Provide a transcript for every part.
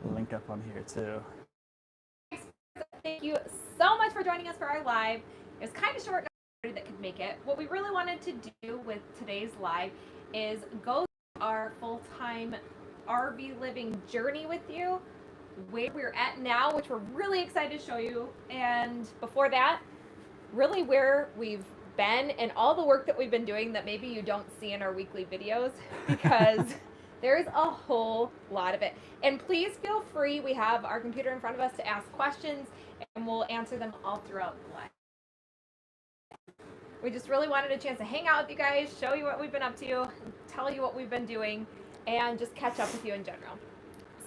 link up on here too. Thank you so much for joining us for our live. It was kind of short that could make it. What we really wanted to do with today's live is go through our full-time RV living journey with you, where we're at now, which we're really excited to show you, and before that, really where we've been and all the work that we've been doing that maybe you don't see in our weekly videos because there's a whole lot of it. And please feel free, we have our computer in front of us, to ask questions and we'll answer them all throughout the live. We just really wanted a chance to hang out with you guys, show you what we've been up to, tell you what we've been doing, and just catch up with you in general.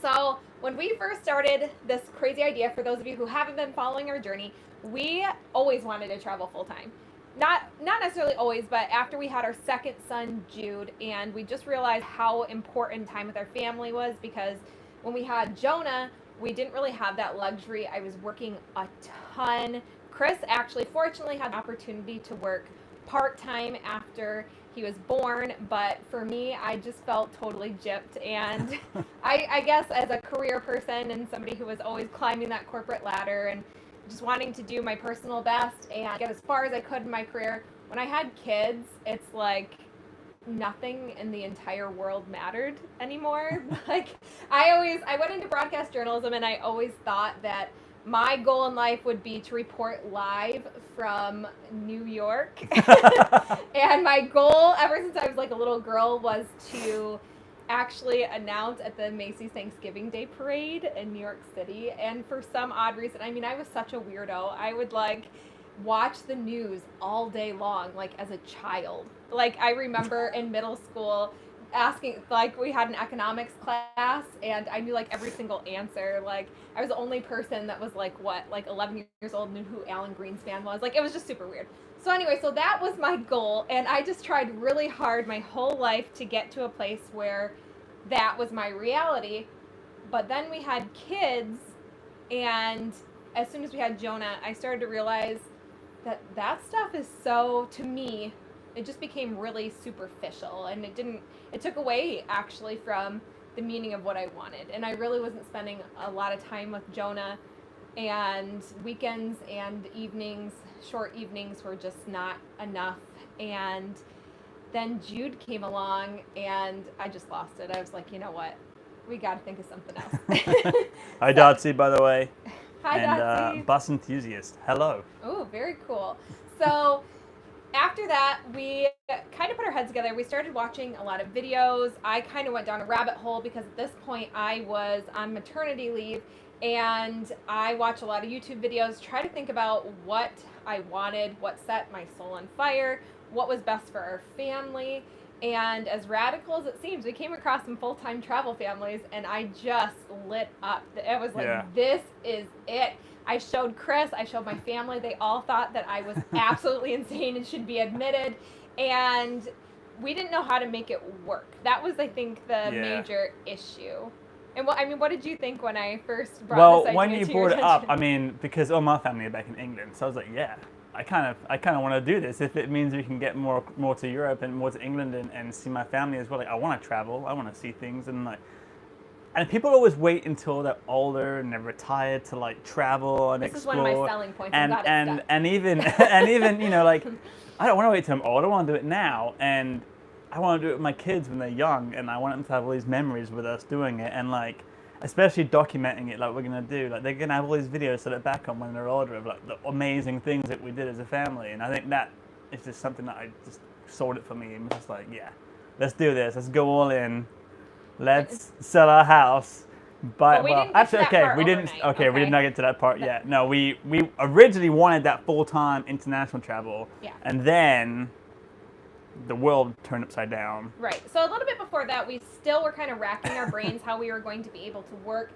So when we first started this crazy idea, for those of you who haven't been following our journey, we always wanted to travel full time. Not necessarily always, but after we had our second son, Jude, and we just realized how important time with our family was, because when we had Jonah, we didn't really have that luxury. I was working a ton. Chris actually fortunately had the opportunity to work part-time after he was born, but for me, I just felt totally gypped. And I guess as a career person and somebody who was always climbing that corporate ladder and just wanting to do my personal best and get as far as I could in my career, when I had kids, it's like nothing in the entire world mattered anymore. Like I went into broadcast journalism and I always thought that my goal in life would be to report live from New York. And my goal ever since I was like a little girl was to actually announce at the Macy's Thanksgiving Day Parade in New York City. And for some odd reason, I mean, I was such a weirdo. I would like watch the news all day long, like as a child. Like I remember in middle school asking, like we had an economics class and I knew like every single answer. Like I was the only person that was like 11 years old, knew who Alan Greenspan was. Like it was just super weird. So anyway, so that was my goal, and I just tried really hard my whole life to get to a place where that was my reality. But then we had kids, and as soon as we had Jonah, I started to realize that stuff is so, to me, it just became really superficial, and it took away actually from the meaning of what I wanted. And I really wasn't spending a lot of time with Jonah, and weekends and evenings, short evenings, were just not enough. And then Jude came along and I just lost it. I was like, you know what? We got to think of something else. Hi, Dotsie, by the way. Hi, and Dotsie. bus enthusiast. Hello. Oh, very cool. So after that, we kind of put our heads together. We started watching a lot of videos. I kind of went down a rabbit hole because at this point I was on maternity leave, and I watched a lot of YouTube videos, try to think about what I wanted, what set my soul on fire, what was best for our family. And as radical as it seems, we came across some full-time travel families, and I just lit up. It was like, This is it. I showed Chris, I showed my family. They all thought that I was absolutely insane and should be admitted. And we didn't know how to make it work. That was, I think, the major issue. And what did you think when I first brought this idea to your attention? Well, when you brought it up, I mean, because all my family are back in England, so I was like, yeah, I kind of want to do this if it means we can get more to Europe and more to England and see my family as well. Like, I want to travel, I want to see things, and people always wait until they're older and they're retired to like travel and explore. This is one of my selling points. And even you know, like, I don't want to wait till I'm old. I want to do it now, and I want to do it with my kids when they're young, and I want them to have all these memories with us doing it, and like, especially documenting it like we're gonna do. Like, they're gonna have all these videos to look back on when they're older of like the amazing things that we did as a family. And I think that is just something that I just sold it for me, and was just like, yeah, let's do this. Let's go all in. Let's sell our house. But we didn't we did not get to that part yet. No, we originally wanted that full-time international travel. Yeah. And then the world turned upside down. Right. So a little bit before that, we still were kind of racking our brains how we were going to be able to work,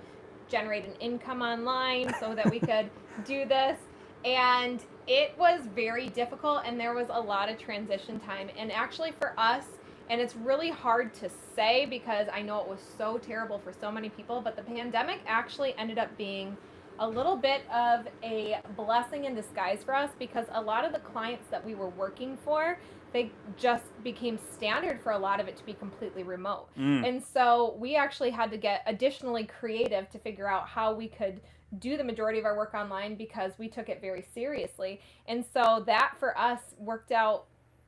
generate an income online so that we could do this. And it was very difficult, and there was a lot of transition time. And actually for us, and it's really hard to say because I know it was so terrible for so many people, but the pandemic actually ended up being a little bit of a blessing in disguise for us, because a lot of the clients that we were working for, they just became standard for a lot of it to be completely remote. Mm. And so we actually had to get additionally creative to figure out how we could do the majority of our work online because we took it very seriously. And so that for us worked out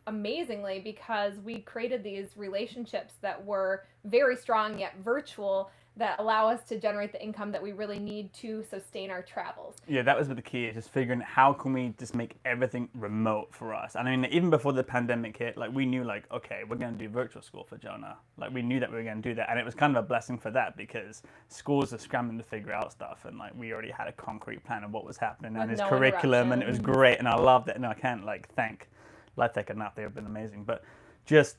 amazingly because we created these relationships that were very strong yet virtual that allow us to generate the income that we really need to sustain our travels. Yeah, that was the key, is just figuring how can we just make everything remote for us. And I mean, even before the pandemic hit, like we knew like, okay, we're going to do virtual school for Jonah. Like we knew that we were going to do that. And it was kind of a blessing for that because schools are scrambling to figure out stuff. And like we already had a concrete plan of what was happening and his curriculum, and it was great. And I loved it. And I can't like thank LifeTech enough. They've been amazing. But just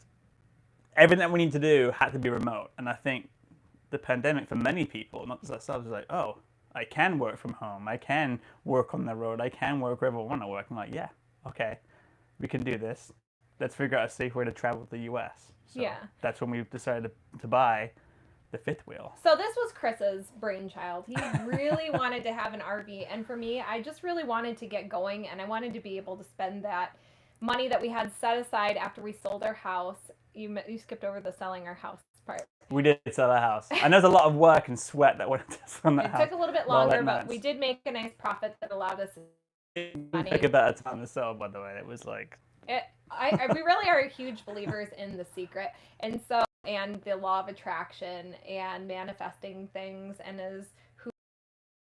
everything that we need to do had to be remote. And I think the pandemic for many people, not just ourselves, was like, oh, I can work from home. I can work on the road. I can work wherever I want to work. I'm like, yeah, okay, we can do this. Let's figure out a safe way to travel to the U.S. So yeah. That's when we decided to buy the fifth wheel. So this was Chris's brainchild. He really wanted to have an RV. And for me, I just really wanted to get going, and I wanted to be able to spend that money that we had set aside after we sold our house. You skipped over the selling our house part. We did sell our house. And there's a lot of work and sweat that went into selling that house. It took a little bit longer, but we did make a nice profit that allowed us money. Took a better time to sell, by the way. It was like... we really are huge believers in The Secret. And the law of attraction and manifesting things, and as who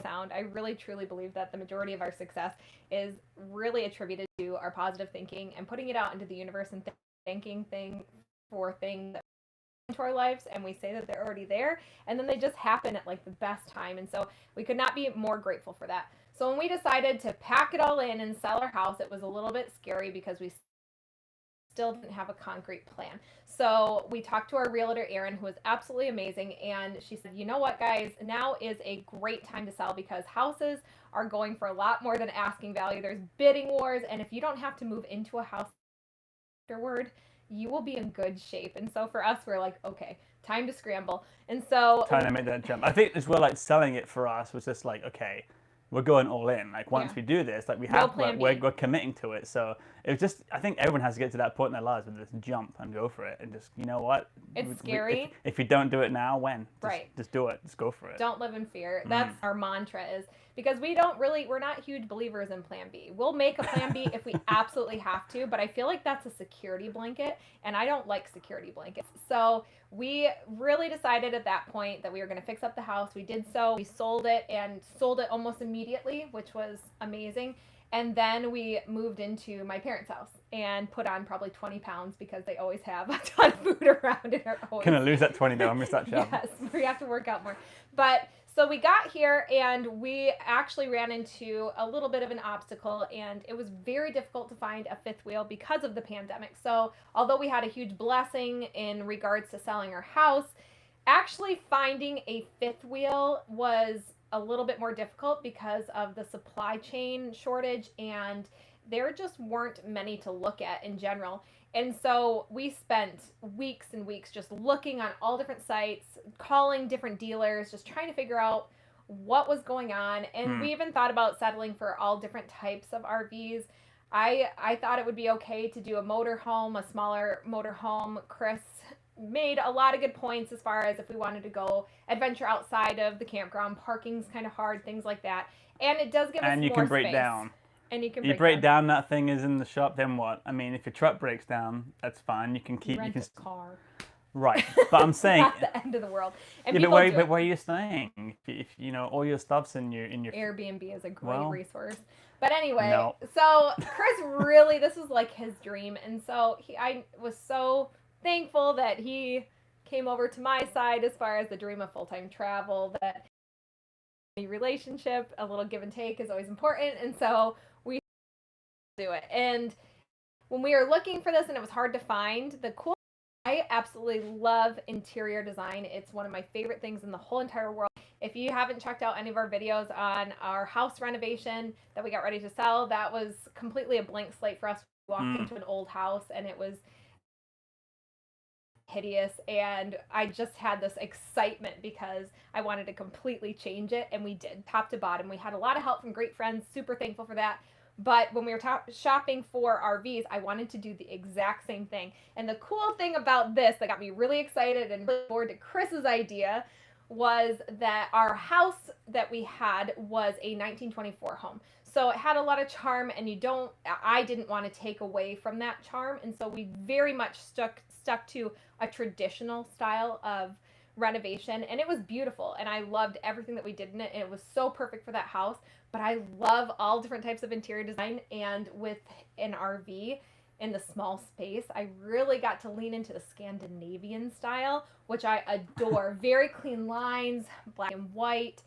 sound, I really truly believe that the majority of our success is really attributed to our positive thinking and putting it out into the universe and thinking things that into our lives, and we say that they're already there, and then they just happen at like the best time. And so we could not be more grateful for that. So when we decided to pack it all in and sell our house, it was a little bit scary because we still didn't have a concrete plan. So we talked to our realtor, Erin, who was absolutely amazing. And she said, you know what, guys, now is a great time to sell because houses are going for a lot more than asking value. There's bidding wars. And if you don't have to move into a house afterward, you will be in good shape. And so for us, we're like, okay, time to scramble. And so time to make that jump. I think as well, like selling it for us was just like, okay, we're going all in. Like once we do this, like we have, like, we're committing to it. So it was just, I think everyone has to get to that point in their lives where they just jump and go for it, and just, you know what? It's scary. If you don't do it now, when? Right. Just do it. Just go for it. Don't live in fear. That's our mantra, is because we're not huge believers in plan B. We'll make a plan B if we absolutely have to, but I feel like that's a security blanket, and I don't like security blankets. So we really decided at that point that we were going to fix up the house. We did so. We sold it almost immediately, which was amazing. And then we moved into my parents' house and put on probably 20 pounds because they always have a ton of food around. Can I lose that 20 now? I'm going to start shouting. Yes, we have to work out more. But so we got here and we actually ran into a little bit of an obstacle, and it was very difficult to find a fifth wheel because of the pandemic. So although we had a huge blessing in regards to selling our house, actually finding a fifth wheel was a little bit more difficult because of the supply chain shortage, and there just weren't many to look at in general. And so we spent weeks and weeks just looking on all different sites, calling different dealers, just trying to figure out what was going on. And we even thought about settling for all different types of RVs. I thought it would be okay to do a motorhome, a smaller motorhome. Chris made a lot of good points as far as if we wanted to go adventure outside of the campground, parking's kind of hard, things like that. And it does give us more space. And you can break down. And you break down that thing is in the shop, then what? I mean, if your truck breaks down, that's fine. You can keep... Rent a car. Right. But I'm saying... Not the end of the world. And yeah, but where are you staying? If you know, all your stuff's in your... Airbnb is a great resource. But anyway, no. So Chris really, this was like his dream. And so I was so thankful that he came over to my side as far as the dream of full-time travel, that a relationship, a little give and take is always important. And so we do it. And when we were looking for this and it was hard to find, I absolutely love interior design. It's one of my favorite things in the whole entire world. If you haven't checked out any of our videos on our house renovation that we got ready to sell, that was completely a blank slate for us. We walked into an old house and it was hideous, and I just had this excitement because I wanted to completely change it, and we did, top to bottom. We had a lot of help from great friends, super thankful for that. But when we were shopping for RVs, I wanted to do the exact same thing. And the cool thing about this that got me really excited and really forward to Chris's idea was that our house that we had was a 1924 home. So it had a lot of charm, and I didn't want to take away from that charm. And so we very much stuck to a traditional style of renovation, and it was beautiful, and I loved everything that we did in it, and it was so perfect for that house. But I love all different types of interior design, and with an RV in the small space, I really got to lean into the Scandinavian style, which I adore. Very clean lines, black and white,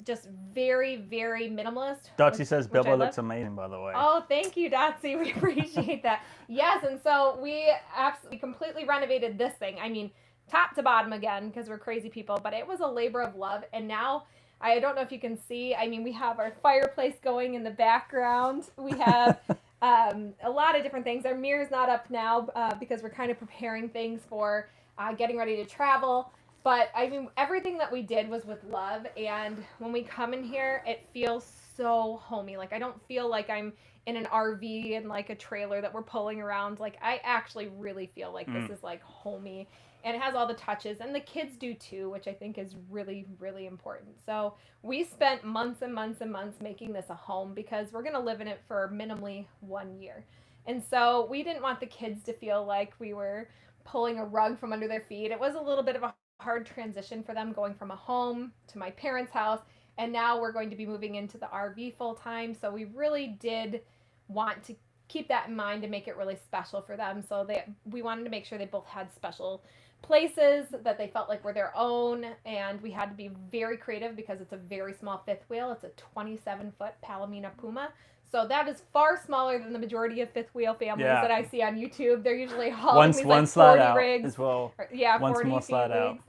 just very, very minimalist. Dotsie says Bilbo looks amazing, by the way. Oh, thank you, Dotsie. We appreciate that. Yes, and so we absolutely completely renovated this thing. I mean, top to bottom again, because we're crazy people, but it was a labor of love. And now, I don't know if you can see, I mean, we have our fireplace going in the background. We have a lot of different things. Our mirror's not up now because we're kind of preparing things for getting ready to travel. But I mean, everything that we did was with love. And when we come in here, it feels so homey. Like, I don't feel like I'm in an RV and like a trailer that we're pulling around. Like, I actually really feel like this is like homey. And it has all the touches, and the kids do too, which I think is really, really important. So we spent months and months and months making this a home because we're going to live in it for minimally 1 year. And so we didn't want the kids to feel like we were pulling a rug from under their feet. It was a little bit of a hard transition for them going from a home to my parents' house, and now we're going to be moving into the RV full time. So we really did want to keep that in mind and make it really special for them. So we wanted to make sure they both had special places that they felt like were their own, and we had to be very creative because it's a very small fifth wheel. It's a 27-foot Palomino Puma, so that is far smaller than the majority of fifth wheel families that I see on YouTube. They're usually hauling these like 40 rigs as well. Yeah, one 40 small slide out. rigs.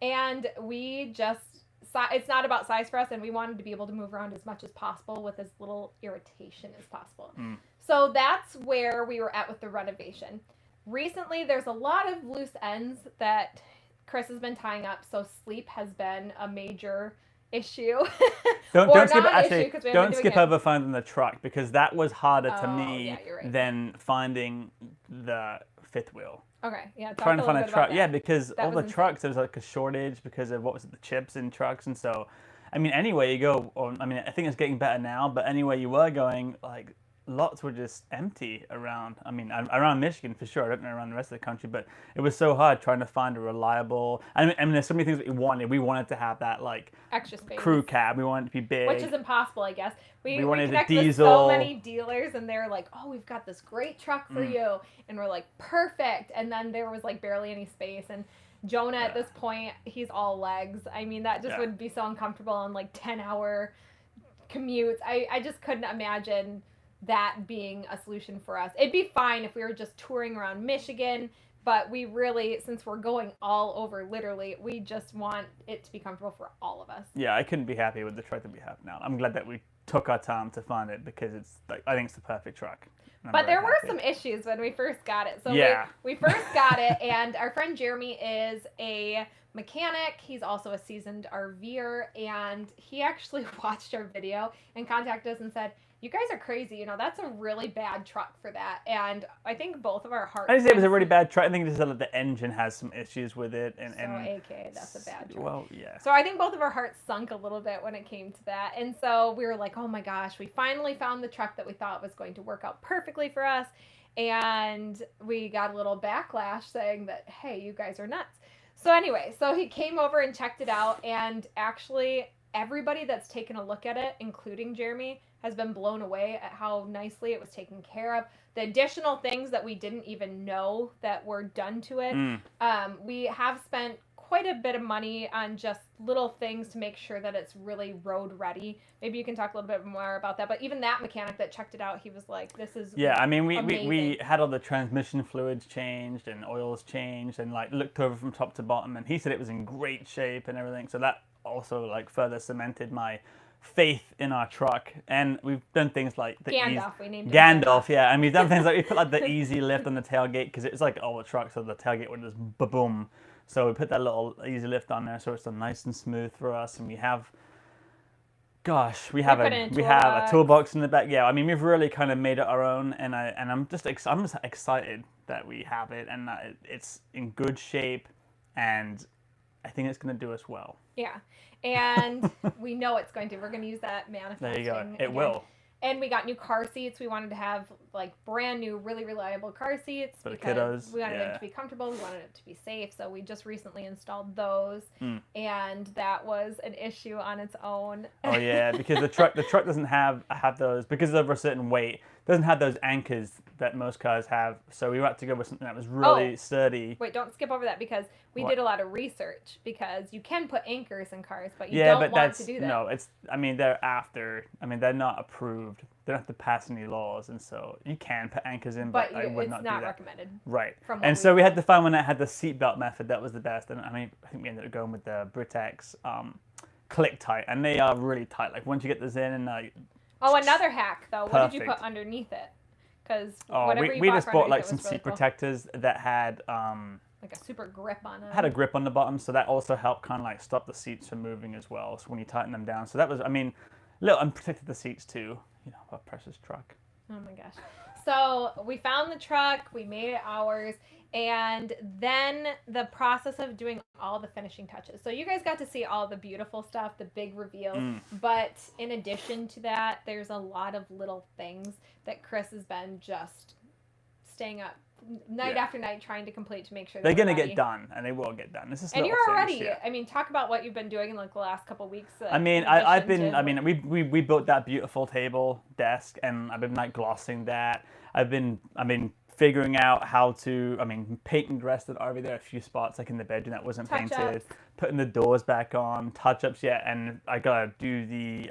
And we just it's not about size for us, and we wanted to be able to move around as much as possible with as little irritation as possible. So that's where we were at with the renovation. Recently, there's a lot of loose ends that Chris has been tying up, so sleep has been a major issue. Don't skip over finding the truck, because that was harder to me than finding the fifth wheel. Okay, yeah. Trying to find a truck, because all the trucks, there was like a shortage because of the chips in trucks, and so, I mean, anywhere you go, I think it's getting better now, but anywhere you were going, like, lots were just empty around. I mean, around Michigan for sure. I don't know around the rest of the country, but it was so hard trying to find a reliable. I mean, there's so many things that we wanted. We wanted to have that like extra space crew cab. We wanted it to be big, which is impossible, I guess. We wanted a connected diesel. with so many dealers, and they're like, "Oh, we've got this great truck for you," and we're like, "Perfect." And then there was like barely any space, and Jonah at this point, he's all legs. I mean, that just would be so uncomfortable on like 10-hour commutes. I just couldn't imagine that being a solution for us. It'd be fine if we were just touring around Michigan, but we really, since we're going all over, literally, we just want it to be comfortable for all of us. Yeah, I couldn't be happier with the truck that we have now. I'm glad that we took our time to find it, because it's like, I think it's the perfect truck. But there were some issues when we first got it. So we first got it, and our friend Jeremy is a mechanic. He's also a seasoned RVer, and he actually watched our video and contacted us and said, "You guys are crazy. That's a really bad truck for that." And I think both of our hearts. I didn't say it was a really bad truck. I think it's just that the engine has some issues with it. AKA, that's a bad truck. Well, yeah. So I think both of our hearts sunk a little bit when it came to that. And so we were like, oh my gosh, we finally found the truck that we thought was going to work out perfectly for us. And we got a little backlash saying that, hey, you guys are nuts. So anyway, so he came over and checked it out, and actually everybody that's taken a look at it, including Jeremy, has been blown away at how nicely it was taken care of. The additional things that we didn't even know that were done to it. We have spent quite a bit of money on just little things to make sure that it's really road ready. Maybe you can talk a little bit more about that. But even that mechanic that checked it out, he was like, "This is we had all the transmission fluids changed and oils changed, and like looked over from top to bottom, and he said it was in great shape and everything. So that also like further cemented my faith in our truck. And we've done things like the Gandalf, yeah. And we've done things like we put like the easy lift on the tailgate, because it's like all the trucks, so the tailgate would just boom. So we put that little easy lift on there, so it's nice and smooth for us. And we have Gosh, we have a toolbox in the back. Yeah, I mean, we've really kind of made it our own, and I'm just excited that we have it and that it's in good shape, and I think it's going to do us well. Yeah, and we know it's going to. We're going to use that manifesting. There you go. It again. will. And we got new car seats. We wanted to have like brand new, really reliable car seats for the because kiddos. We wanted it to be comfortable. We wanted it to be safe. So we just recently installed those, and that was an issue on its own. Oh yeah, because the truck doesn't have those, because it's over a certain weight. It doesn't have those anchors that most cars have. So we had to go with something that was really sturdy. Wait, don't skip over that, because we did a lot of research, because you can put anchors in cars, but you don't want to do that. No, they're not approved. They don't have to pass any laws, and so you can put anchors in, but I would not do that. It's not recommended. Right. And so we had to find one that had the seatbelt method. That was the best. And I mean, I think we ended up going with the Britex click tight, and they are really tight. Like once you get this in, and another hack though. Perfect. What did you put underneath it? Because we just bought like some seat protectors that had like a super grip on it. Had a grip on the bottom, so that also helped kind of like stop the seats from moving as well. So when you tighten them down, so that was, I mean, little unprotected the seats too. You know, our precious truck. Oh my gosh. So we found the truck, we made it ours, and then the process of doing all the finishing touches. So you guys got to see all the beautiful stuff, the big reveals, but in addition to that, there's a lot of little things that Chris has been just staying up night after night trying to complete to make sure they're going to get done, and they will get done. This is and you're already. I mean, talk about what you've been doing in like the last couple of weeks. We built that beautiful table desk, and I've been like glossing that. I've been figuring out how to, paint and dress the RV. There are a few spots like in the bedroom that wasn't painted, putting the doors back on, touch-ups yet, and I gotta do the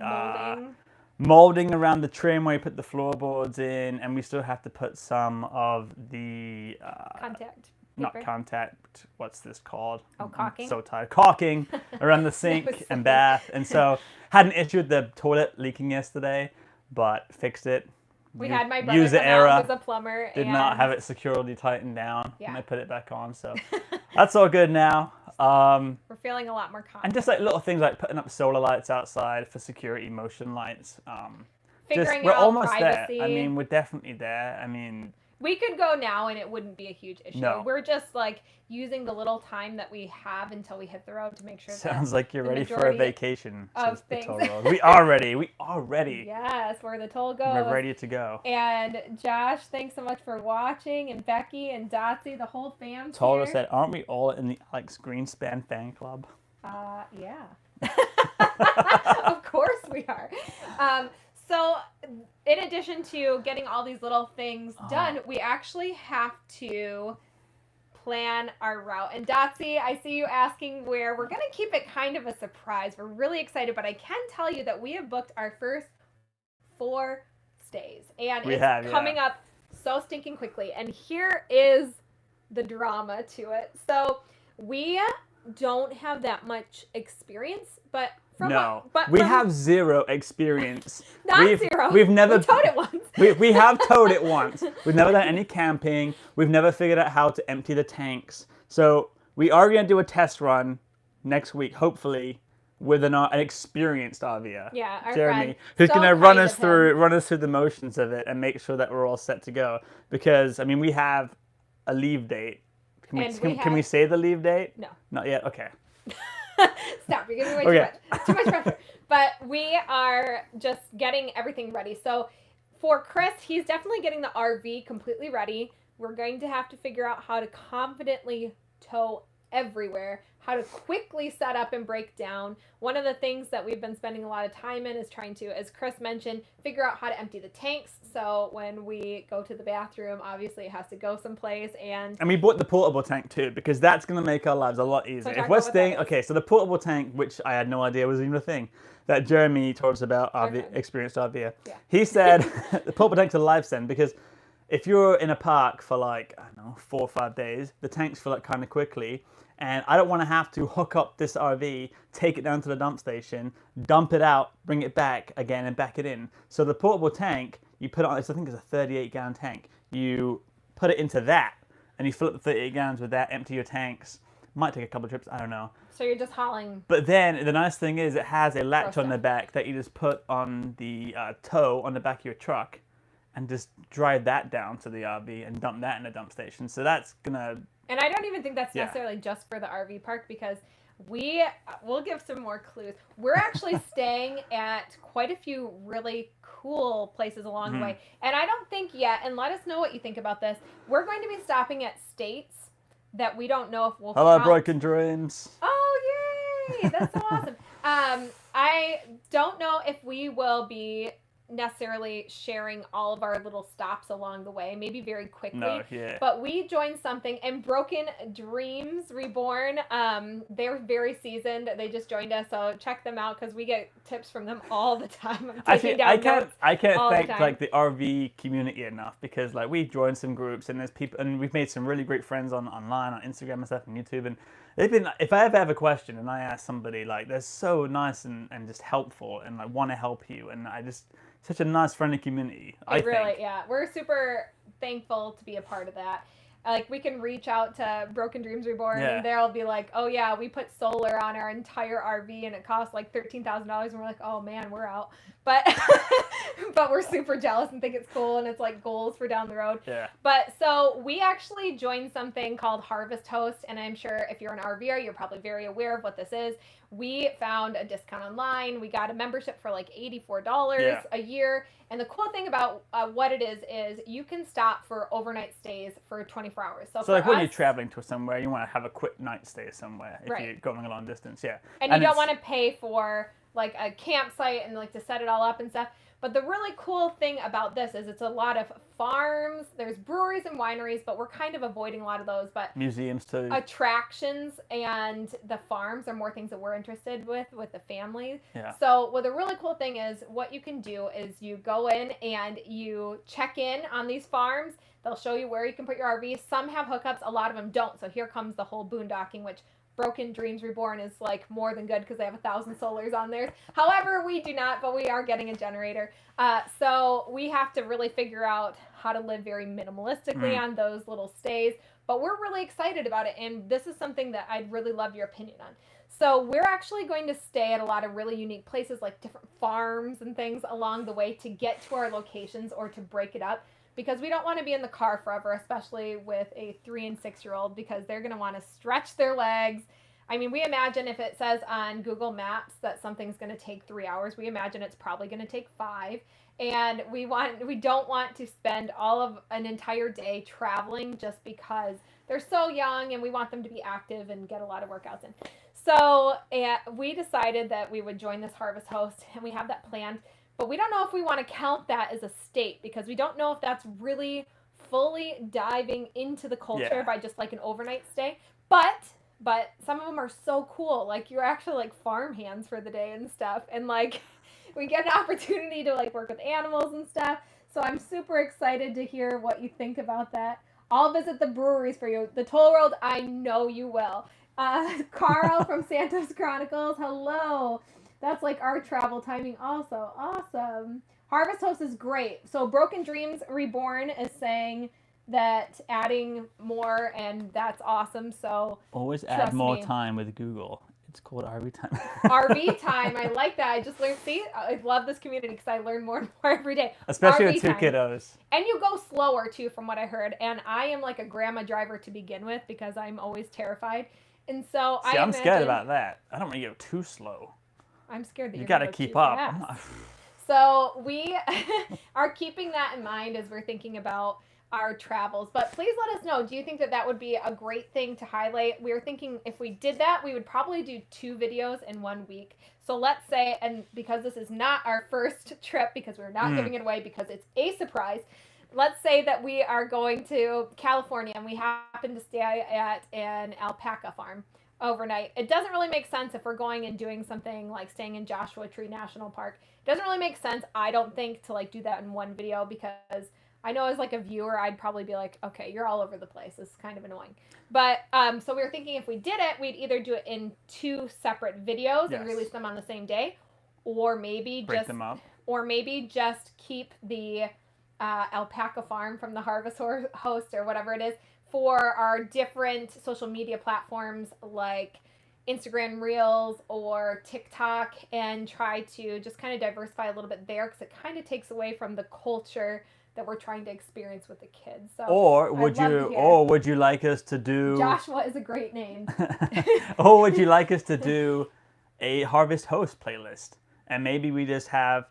molding around the trim where you put the floorboards in, and we still have to put some of the contact. Not contact. What's this called? Oh, caulking. I'm so tired. Caulking around the sink and bath, and so had an issue with the toilet leaking yesterday, but fixed it. We had my brother come out, who's a plumber. Did not have it securely tightened down. Yeah. And I put it back on, so that's all good now. We're feeling a lot more confident. And just like little things like putting up solar lights outside for security, motion lights. Figuring we're out almost privacy. there. I mean, we're definitely there. We could go now and it wouldn't be a huge issue. No. We're just like using the little time that we have until we hit the road to make sure Sounds like you're ready for a vacation. Of things. We are ready. We are ready. Yes, where the toll goes. We're ready to go. And Josh, thanks so much for watching. And Becky and Dotsy, the whole fam. Told us that, aren't we all in the Alex Greenspan fan club? Yeah. Of course we are. So, in addition to getting all these little things done, we actually have to plan our route. And Dotsy, I see you asking where. We're going to keep it kind of a surprise. We're really excited, but I can tell you that we have booked our first 4 stays. And it's coming up so stinking quickly. And here is the drama to it. So, we don't have that much experience, but... We have zero experience. Zero. We've never towed it once. we have towed it once. We've never done any camping. We've never figured out how to empty the tanks. So we are going to do a test run next week, hopefully, with an experienced RVer. Yeah, our Jeremy, friend. who's going to run us through the motions of it and make sure that we're all set to go. Because we have a leave date. Can we say the leave date? No. Not yet. Okay. Stop, you're giving away too much pressure. But we are just getting everything ready. So for Chris, he's definitely getting the RV completely ready. We're going to have to figure out how to confidently tow everywhere, how to quickly set up and break down. One of the things that we've been spending a lot of time in is trying to, as Chris mentioned, figure out how to empty the tanks. So when we go to the bathroom, obviously it has to go someplace. And we bought the portable tank too, because that's going to make our lives a lot easier. So if we're staying, so the portable tank, which I had no idea was even a thing, that Jeremy told us about, experienced RVer. Yeah. He said the portable tank's a lifesaver, because if you're in a park for 4 or 5 days, the tanks fill up kind of quickly. And I don't want to have to hook up this RV, take it down to the dump station, dump it out, bring it back again and back it in. So the portable tank, you put it on, I think it's a 38-gallon tank. You put it into that and you fill up the 38 gallons with that, empty your tanks. Might take a couple of trips, I don't know. So you're just hauling. But then the nice thing is it has a latch on the stuff. back that you just put on the toe on the back of your truck and just drive that down to the RV and dump that in a dump station. So that's going to... And I don't even think that's Yeah. necessarily just for the RV park, because we'll give some more clues. We're actually staying at quite a few really cool places along the way. And I don't think yet, and let us know what you think about this, we're going to be stopping at states that we don't know if we'll Hello, count. Broken Dreams. Oh, yay! That's so awesome. I don't know if we will be necessarily sharing all of our little stops along the way, maybe very quickly. No, yeah. But we joined something, and Broken Dreams Reborn, they're very seasoned. They just joined us, so check them out because we get tips from them all the time. I'm taking down notes I can't all the thank time. like the RV community enough, because like we joined some groups and there's people, and we've made some really great friends online on Instagram and stuff and YouTube, and they've been, if I ever have a question and I ask somebody, like they're so nice and just helpful and like want to help you, and I just, such a nice friendly community. I think. Yeah, we're super thankful to be a part of that. Like, we can reach out to Broken Dreams Reborn, Yeah. and they'll be like, oh yeah, we put solar on our entire RV and it costs like $13,000, and we're like, oh man, we're out. But but we're super jealous and think it's cool, and it's like goals for down the road. Yeah. But so we actually joined something called Harvest Host, and I'm sure if you're an RVer, you're probably very aware of what this is. We found a discount online. We got a membership for like $84 a year. And the cool thing about what it is you can stop for overnight stays for 24 hours. So like when you're traveling to somewhere, you want to have a quick night stay somewhere if Right. you're going a long distance, yeah. And you don't want to pay for like a campsite and like to set it all up and stuff. But the really cool thing about this is it's a lot of farms. There's breweries and wineries, but we're kind of avoiding a lot of those. But museums too. Attractions and the farms are more things that we're interested with the family. Yeah. So the really cool thing is what you can do is you go in and you check in on these farms. They'll show you where you can put your RV. Some have hookups, a lot of them don't. So here comes the whole boondocking, which Broken Dreams Reborn is like more than good because they have 1,000 solars on theirs. However, we do not, but we are getting a generator. So we have to really figure out how to live very minimalistically on those little stays. But we're really excited about it, and this is something that I'd really love your opinion on. So we're actually going to stay at a lot of really unique places, like different farms and things along the way to get to our locations or to break it up. Because we don't want to be in the car forever, especially with a 3 and 6 year old, because they're going to want to stretch their legs. I mean, we imagine if it says on Google Maps that something's going to take 3 hours, we imagine it's probably going to take 5. And we don't want to spend all of an entire day traveling just because they're so young, and we want them to be active and get a lot of workouts in. So we decided that we would join this Harvest Host, and we have that planned. But we don't know if we want to count that as a state, because we don't know if that's really fully diving into the culture by just like an overnight stay. But some of them are so cool. Like, you're actually like farm hands for the day and stuff. And like we get an opportunity to like work with animals and stuff. So I'm super excited to hear what you think about that. I'll visit the breweries for you. The Toll World, I know you will. Carl from Santos Chronicles, hello. That's like our travel timing also. Awesome. Harvest Host is great. So Broken Dreams Reborn is saying that adding more, and that's awesome. So always add more time with Google. It's called RV time. RV time. I like that. I just learned. See, I love this community because I learn more and more every day. Especially RV with 2 time. kiddos. And you go slower too, from what I heard. And I am like a grandma driver to begin with because I'm always terrified. And so I'm scared about that. I don't want to go too slow. I'm scared that you got to keep up. So we are keeping that in mind as we're thinking about our travels. But please let us know, do you think that that would be a great thing to highlight? We were thinking if we did that, we would probably do 2 videos in 1 week. So let's say, and because this is not our first trip, because we're not giving it away because it's a surprise, let's say that we are going to California and we happen to stay at an alpaca farm overnight. It doesn't really make sense if we're going and doing something like staying in Joshua Tree National Park. It doesn't really make sense, I don't think, to like do that in 1 video, because I know as like a viewer, I'd probably be like, okay, you're all over the place. This is kind of annoying. But so we were thinking if we did it, we'd either do it in 2 separate videos and release them on the same day, or maybe break them up, or maybe just keep the alpaca farm from the Harvest Host or whatever it is for our different social media platforms like Instagram Reels or TikTok and try to just kind of diversify a little bit there because it kind of takes away from the culture that we're trying to experience with the kids. So or would you like us to do Joshua is a great name. or would you like us to do a Harvest Host playlist? And maybe we just have,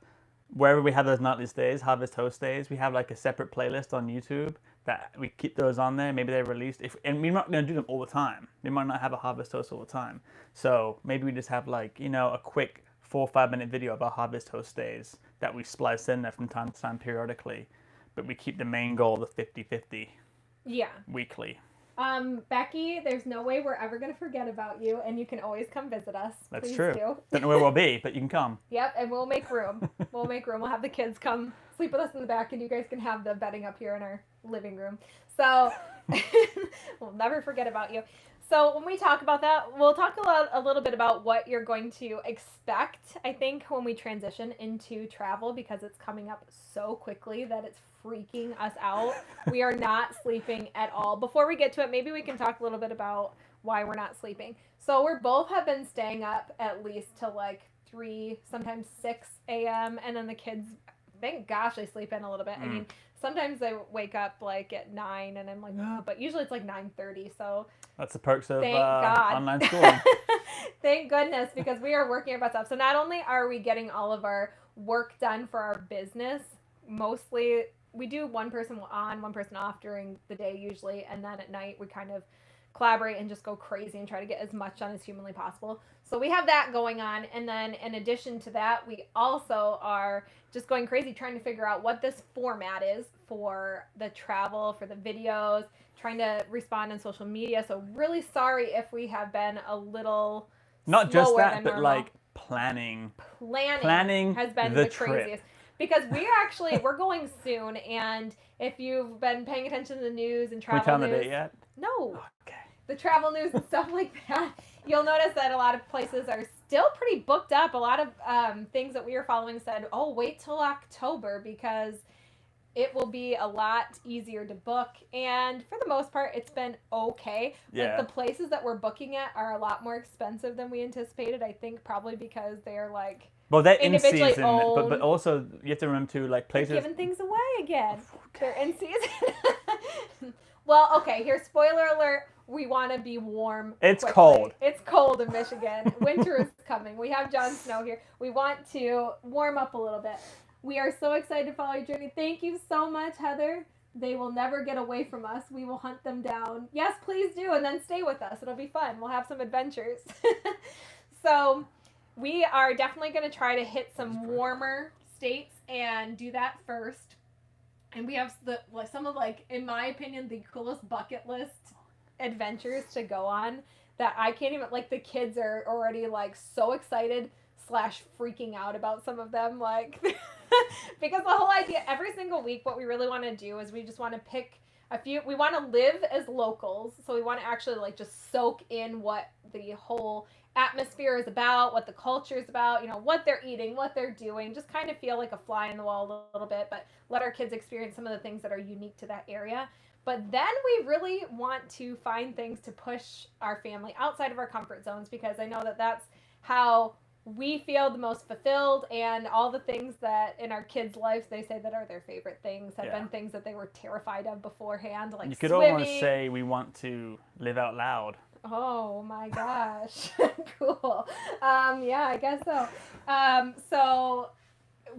wherever we have those Nutless Days, Harvest Host Days, we have like a separate playlist on YouTube that we keep those on there. Maybe they're released. And we're not going to do them all the time. We might not have a Harvest Host all the time. So maybe we just have like, a quick 4 or 5 minute video of our Harvest Host Days that we splice in there from time to time periodically. But we keep the main goal the 50-50 weekly. Becky, there's no way we're ever going to forget about you, and you can always come visit us. That's Please true. Don't know where we'll be, but you can come. Yep, and we'll make room. We'll have the kids come sleep with us in the back, and you guys can have the bedding up here in our living room. So we'll never forget about you. So when we talk about that, we'll talk a little bit about what you're going to expect, I think, when we transition into travel, because it's coming up so quickly that it's freaking us out. We are not sleeping at all. Before we get to it, maybe we can talk a little bit about why we're not sleeping. So we both have been staying up at least till like 3, sometimes 6 a.m. And then the kids, thank gosh, they sleep in a little bit. I mean, sometimes they wake up like at 9 and I'm like, oh, but usually it's like 9:30. So that's the perks of thank God. Online schooling. Thank goodness, because we are working our butts off. So not only are we getting all of our work done for our business, mostly we do one person on, one person off during the day usually, and then at night we kind of collaborate and just go crazy and try to get as much done as humanly possible. So we have that going on, and then in addition to that, we also are just going crazy trying to figure out what this format is for the travel, for the videos, trying to respond on social media. So really sorry if we have been a little not just that, but normal. like planning has been the craziest. Because we're going soon, and if you've been paying attention to the news and travel Can we news, tell the date yet? No. Oh, okay. The travel news and stuff like that, you'll notice that a lot of places are still pretty booked up. A lot of things that we were following said, oh, wait till October because it will be a lot easier to book. And for the most part, it's been okay. Yeah. But the places that we're booking at are a lot more expensive than we anticipated, I think probably because they're like... Well, they're in season, owned. but also you have to remember too, like places... They're giving things away again. They're in season. Well, okay, here's spoiler alert. We want to be warm. It's quickly. cold. It's cold in Michigan. Winter is coming. We have Jon Snow here. We want to warm up a little bit. We are so excited to follow your journey. Thank you so much, Heather. They will never get away from us. We will hunt them down. Yes, please do, and then stay with us. It'll be fun. We'll have some adventures. So we are definitely going to try to hit some warmer states and do that first. And we have some of, like, in my opinion, the coolest bucket list adventures to go on that I can't even, like, the kids are already, like, so excited / freaking out about some of them, like, because the whole idea, every single week, what we really want to do is we just want to pick a few, we want to live as locals, so we want to actually, like, just soak in what the whole atmosphere is about, what the culture is about, you know, what they're eating, what they're doing, just kind of feel like a fly in the wall a little bit, but let our kids experience some of the things that are unique to that area. But then we really want to find things to push our family outside of our comfort zones, because I know that that's how we feel the most fulfilled, and all the things that in our kids' lives they say that are their favorite things have been things that they were terrified of beforehand, like you could swimming. almost say we want to live out loud. Oh my gosh. Cool. Yeah, I guess so. So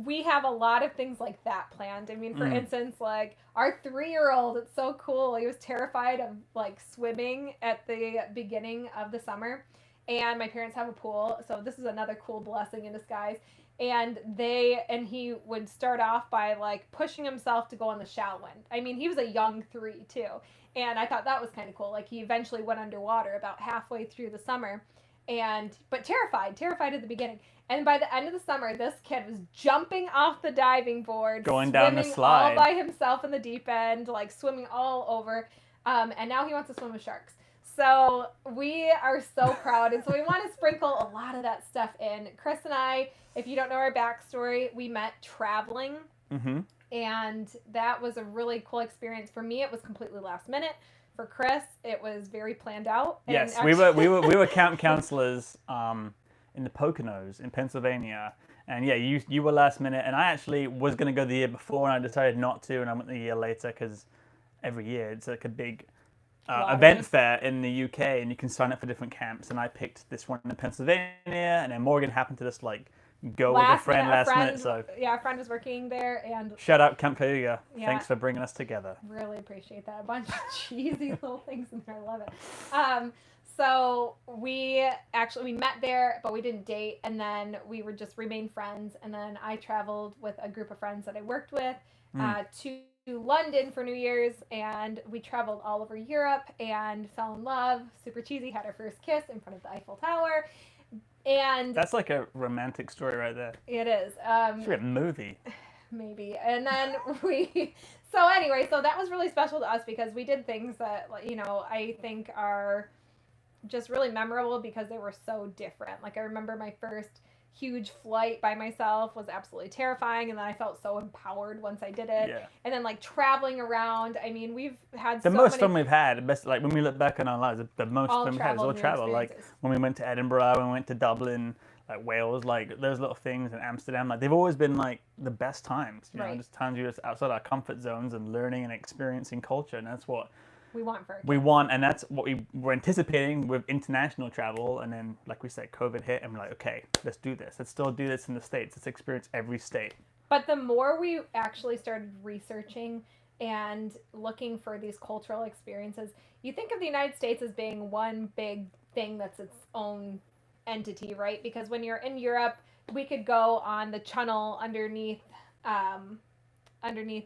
we have a lot of things like that planned. I mean, for instance, like our 3-year-old, it's so cool. He was terrified of like swimming at the beginning of the summer, and my parents have a pool. So this is another cool blessing in disguise. And he would start off by like pushing himself to go in the shallow end. I mean, he was a young 3 too. And I thought that was kind of cool. Like, he eventually went underwater about halfway through the summer, but terrified at the beginning. And by the end of the summer, this kid was jumping off the diving board, going down the slide all by himself in the deep end, like swimming all over. And now he wants to swim with sharks. So we are so proud. And so we want to sprinkle a lot of that stuff in. Chris and I, if you don't know our backstory, we met traveling. Mm-hmm. And that was a really cool experience. For me, it was completely last minute. For Chris, it was very planned out. And Yes, actually, we were camp counselors in the Poconos in Pennsylvania, and yeah, you were last minute, and I actually was going to go the year before, and I decided not to, and I went the year later because every year it's like a big event fair in the UK, and you can sign up for different camps, and I picked this one in Pennsylvania, and then Morgan happened to just like go with a friend last minute. So yeah, a friend was working there, and shout out Camp Cayuga. Yeah. Thanks for bringing us together. Really appreciate that. A bunch of cheesy little things in there. I love it. So we met there, but we didn't date, and then we would just remain friends. And then I traveled with a group of friends that I worked with to London for New Year's, and we traveled all over Europe and fell in love. Super cheesy. Had our first kiss in front of the Eiffel Tower. And that's like a romantic story right there. It is. It's a movie. Maybe. And then so anyway, so that was really special to us because we did things that, you know, I think are just really memorable because they were so different. Like I remember my first huge flight by myself was absolutely terrifying, and then I felt so empowered once I did it. Yeah. And then like traveling around, I mean, we've had the most fun we've had. Best, like when we look back on our lives, the most fun we've had is all travel. Like when we went to Edinburgh, when we went to Dublin, like Wales, like those little things in Amsterdam. Like they've always been like the best times. You know, just times you're just outside our comfort zones and learning and experiencing culture, and that's what we want for our kids. We want, and that's what we were anticipating with international travel. And then, like we said, COVID hit, and we're like, okay, let's do this. Let's still do this in the States. Let's experience every state. But the more we actually started researching and looking for these cultural experiences, you think of the United States as being one big thing that's its own entity, right? Because when you're in Europe, we could go on the channel underneath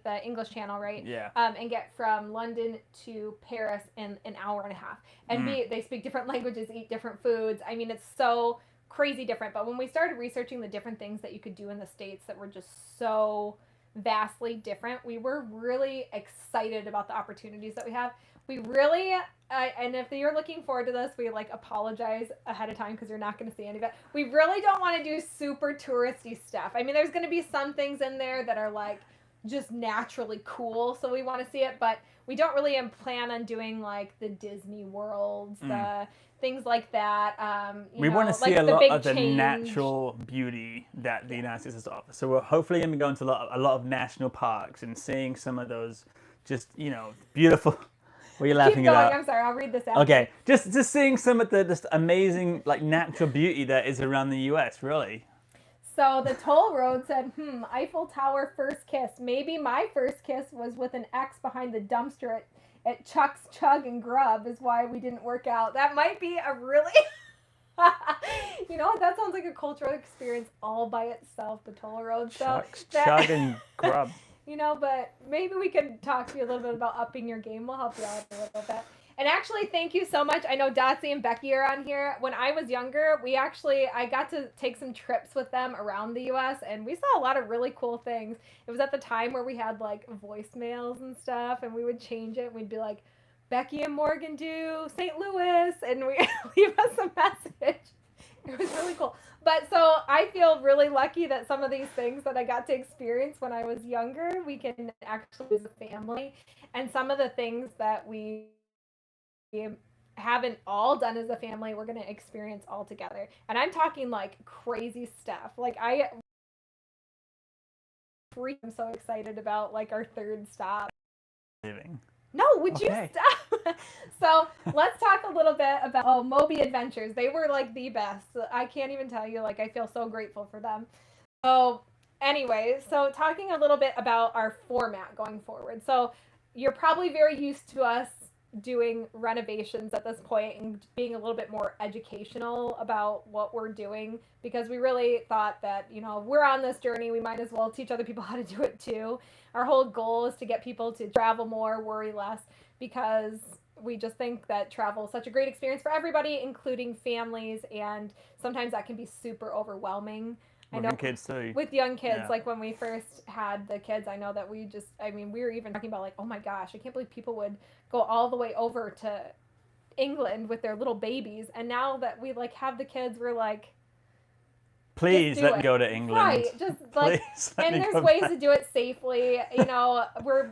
the English Channel, right? Yeah. And get from London to Paris in an hour and a half. And they speak different languages, eat different foods. I mean, it's so crazy different. But when we started researching the different things that you could do in the States that were just so vastly different, we were really excited about the opportunities that we have. We really, and if you're looking forward to this, we like apologize ahead of time because you're not going to see any of it. We really don't want to do super touristy stuff. I mean, there's going to be some things in there that are like just naturally cool, so we want to see it, but we don't really plan on doing like the Disney worlds, the things like that. We want to see a lot of the natural beauty that the United States has to offer. So we're hopefully going to go into a lot of national parks and seeing some of those just, you know, beautiful. What are you laughing about? I'm sorry, I'll read this out. Okay, just seeing some of the just amazing like natural beauty that is around the U.S. really. So the toll road said, Eiffel Tower first kiss. Maybe my first kiss was with an ex behind the dumpster at Chuck's Chug and Grub is why we didn't work out. That might be a really, you know what, that sounds like a cultural experience all by itself, the toll road. Chuck's Chug and Grub. You know, but maybe we could talk to you a little bit about upping your game. We'll help you out a little bit. And actually, thank you so much. I know Dotsie and Becky are on here. When I was younger, I got to take some trips with them around the U.S., and we saw a lot of really cool things. It was at the time where we had, like, voicemails and stuff, and we would change it. We'd be like, Becky and Morgan do St. Louis, and we leave us a message. It was really cool. But so I feel really lucky that some of these things that I got to experience when I was younger, we can actually as a family. And some of the things that we haven't all done as a family, we're going to experience all together. And I'm talking like crazy stuff. Like I'm so excited about like our third stop. No, would you stop? So let's talk a little bit about Moby Adventures. They were like the best. I can't even tell you, like I feel so grateful for them. So anyway, so talking a little bit about our format going forward. So you're probably very used to us doing renovations at this point and being a little bit more educational about what we're doing, because we really thought that, you know, if we're on this journey, we might as well teach other people how to do it too. Our whole goal is to get people to travel more, worry less, because we just think that travel is such a great experience for everybody, including families, and sometimes that can be super overwhelming. With young kids too. With young kids, like when we first had the kids, I know that we were even talking about like, oh my gosh, I can't believe people would go all the way over to England with their little babies. And now that we like have the kids, we're like, please let me go to England. Right. Just like, and there's ways to do it safely. You know, we're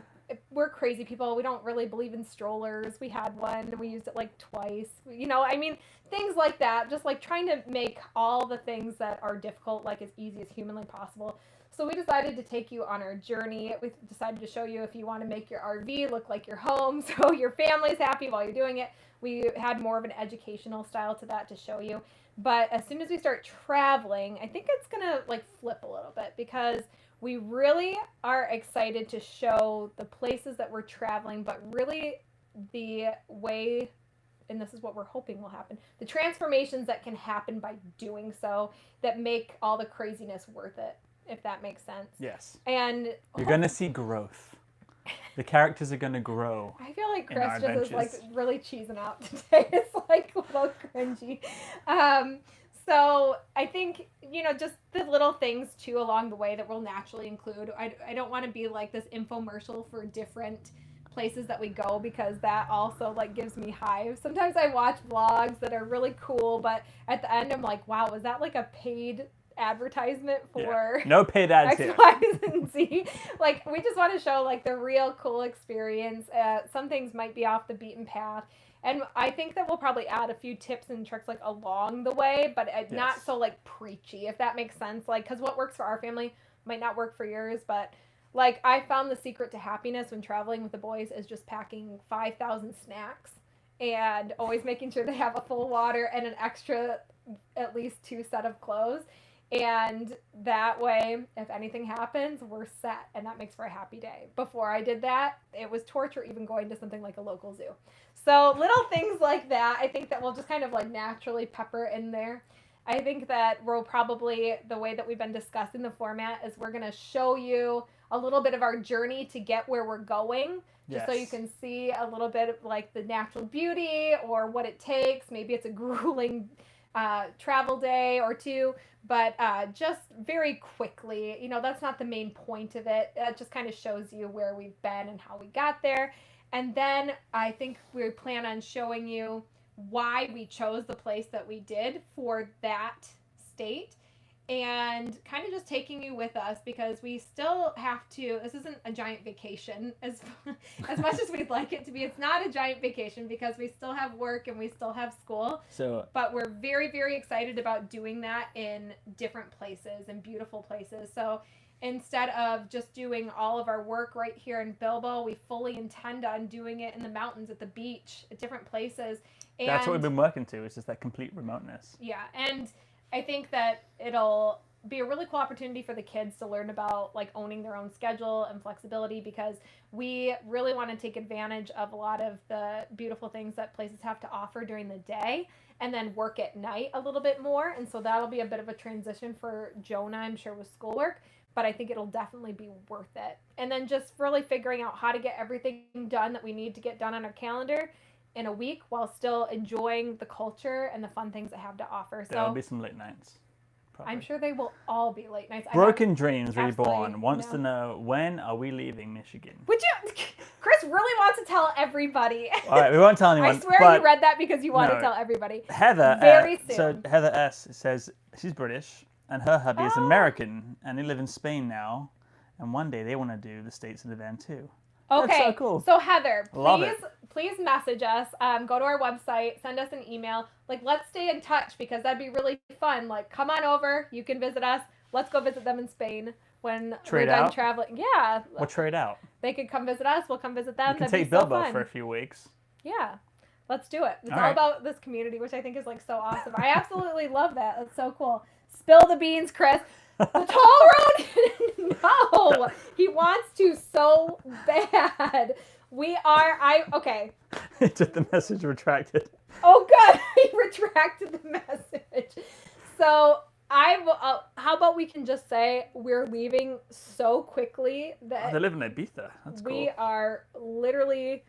we're crazy people. We don't really believe in strollers. We had one. We used it like twice. You know, I mean, things like that. Just like trying to make all the things that are difficult like as easy as humanly possible. So we decided to take you on our journey. We decided to show you if you want to make your RV look like your home so your family's happy while you're doing it. We had more of an educational style to that to show you. But as soon as we start traveling, I think it's going to like flip a little bit because we really are excited to show the places that we're traveling, but really the way, and this is what we're hoping will happen, the transformations that can happen by doing so that make all the craziness worth it, if that makes sense. Yes. And you're going to see growth. The characters are going to grow. I feel like Chris just is like really cheesing out today. It's like a little cringy. So I think, you know, just the little things too along the way that we'll naturally include. I don't want to be like this infomercial for different places that we go because that also like gives me hives. Sometimes I watch vlogs that are really cool, but at the end I'm like, wow, was that like a paid advertisement for no paid ads X, here. Y, and Z? Like we just want to show like the real cool experience. Some things might be off the beaten path, and I think that we'll probably add a few tips and tricks like along the way, but not so like preachy, if that makes sense. Like, because what works for our family might not work for yours, but like I found the secret to happiness when traveling with the boys is just packing 5,000 snacks and always making sure they have a full water and an extra at least 2 set of clothes. And that way, if anything happens, we're set. And that makes for a happy day. Before I did that, it was torture even going to something like a local zoo. So little things like that, I think that we'll just kind of like naturally pepper in there. I think that we'll probably, the way that we've been discussing the format is we're going to show you a little bit of our journey to get where we're going. Just so you can see a little bit of like the natural beauty or what it takes. Maybe it's a grueling travel day or two, but just very quickly, you know, that's not the main point of it. It just kind of shows you where we've been and how we got there. And then I think we plan on showing you why we chose the place that we did for that state and kind of just taking you with us because we still have to, this isn't a giant vacation as much as we'd like it to be. It's not a giant vacation because we still have work and we still have school. But we're very, very excited about doing that in different places and beautiful places. So instead of just doing all of our work right here in Bilbo, we fully intend on doing it in the mountains, at the beach, at different places. And that's what we've been working to, is just that complete remoteness. Yeah, and I think that it'll be a really cool opportunity for the kids to learn about like owning their own schedule and flexibility because we really want to take advantage of a lot of the beautiful things that places have to offer during the day and then work at night a little bit more. And so that'll be a bit of a transition for Jonah, I'm sure, with schoolwork, but I think it'll definitely be worth it. And then just really figuring out how to get everything done that we need to get done on our calendar in a week while still enjoying the culture and the fun things it have to offer. So there'll be some late nights. Probably. I'm sure they will all be late nights. Broken Dreams Reborn wants to know, when are we leaving Michigan? Would you? Chris really wants to tell everybody. All right, we won't tell anyone. I swear you read that because you want to tell everybody. Heather, very soon. So Heather S says she's British and her hubby is American and they live in Spain now, and one day they want to do the States in the van too. Okay, that's so cool. So Heather, please message us. Go to our website, send us an email. Like, let's stay in touch because that'd be really fun. Like, come on over. You can visit us. Let's go visit them in Spain when we're done traveling. Yeah. We'll trade out. They could come visit us. We'll come visit them. We can take Bilbo for a few weeks. Yeah. Let's do it. It's all about this community, which I think is like so awesome. I absolutely love that. That's so cool. Spill the beans, Chris. The toll road? No. He wants to so bad. Okay. Just the message retracted. Oh, good. He retracted the message. So how about we can just say we're leaving so quickly that they live in Ibiza. That's cool. We are literally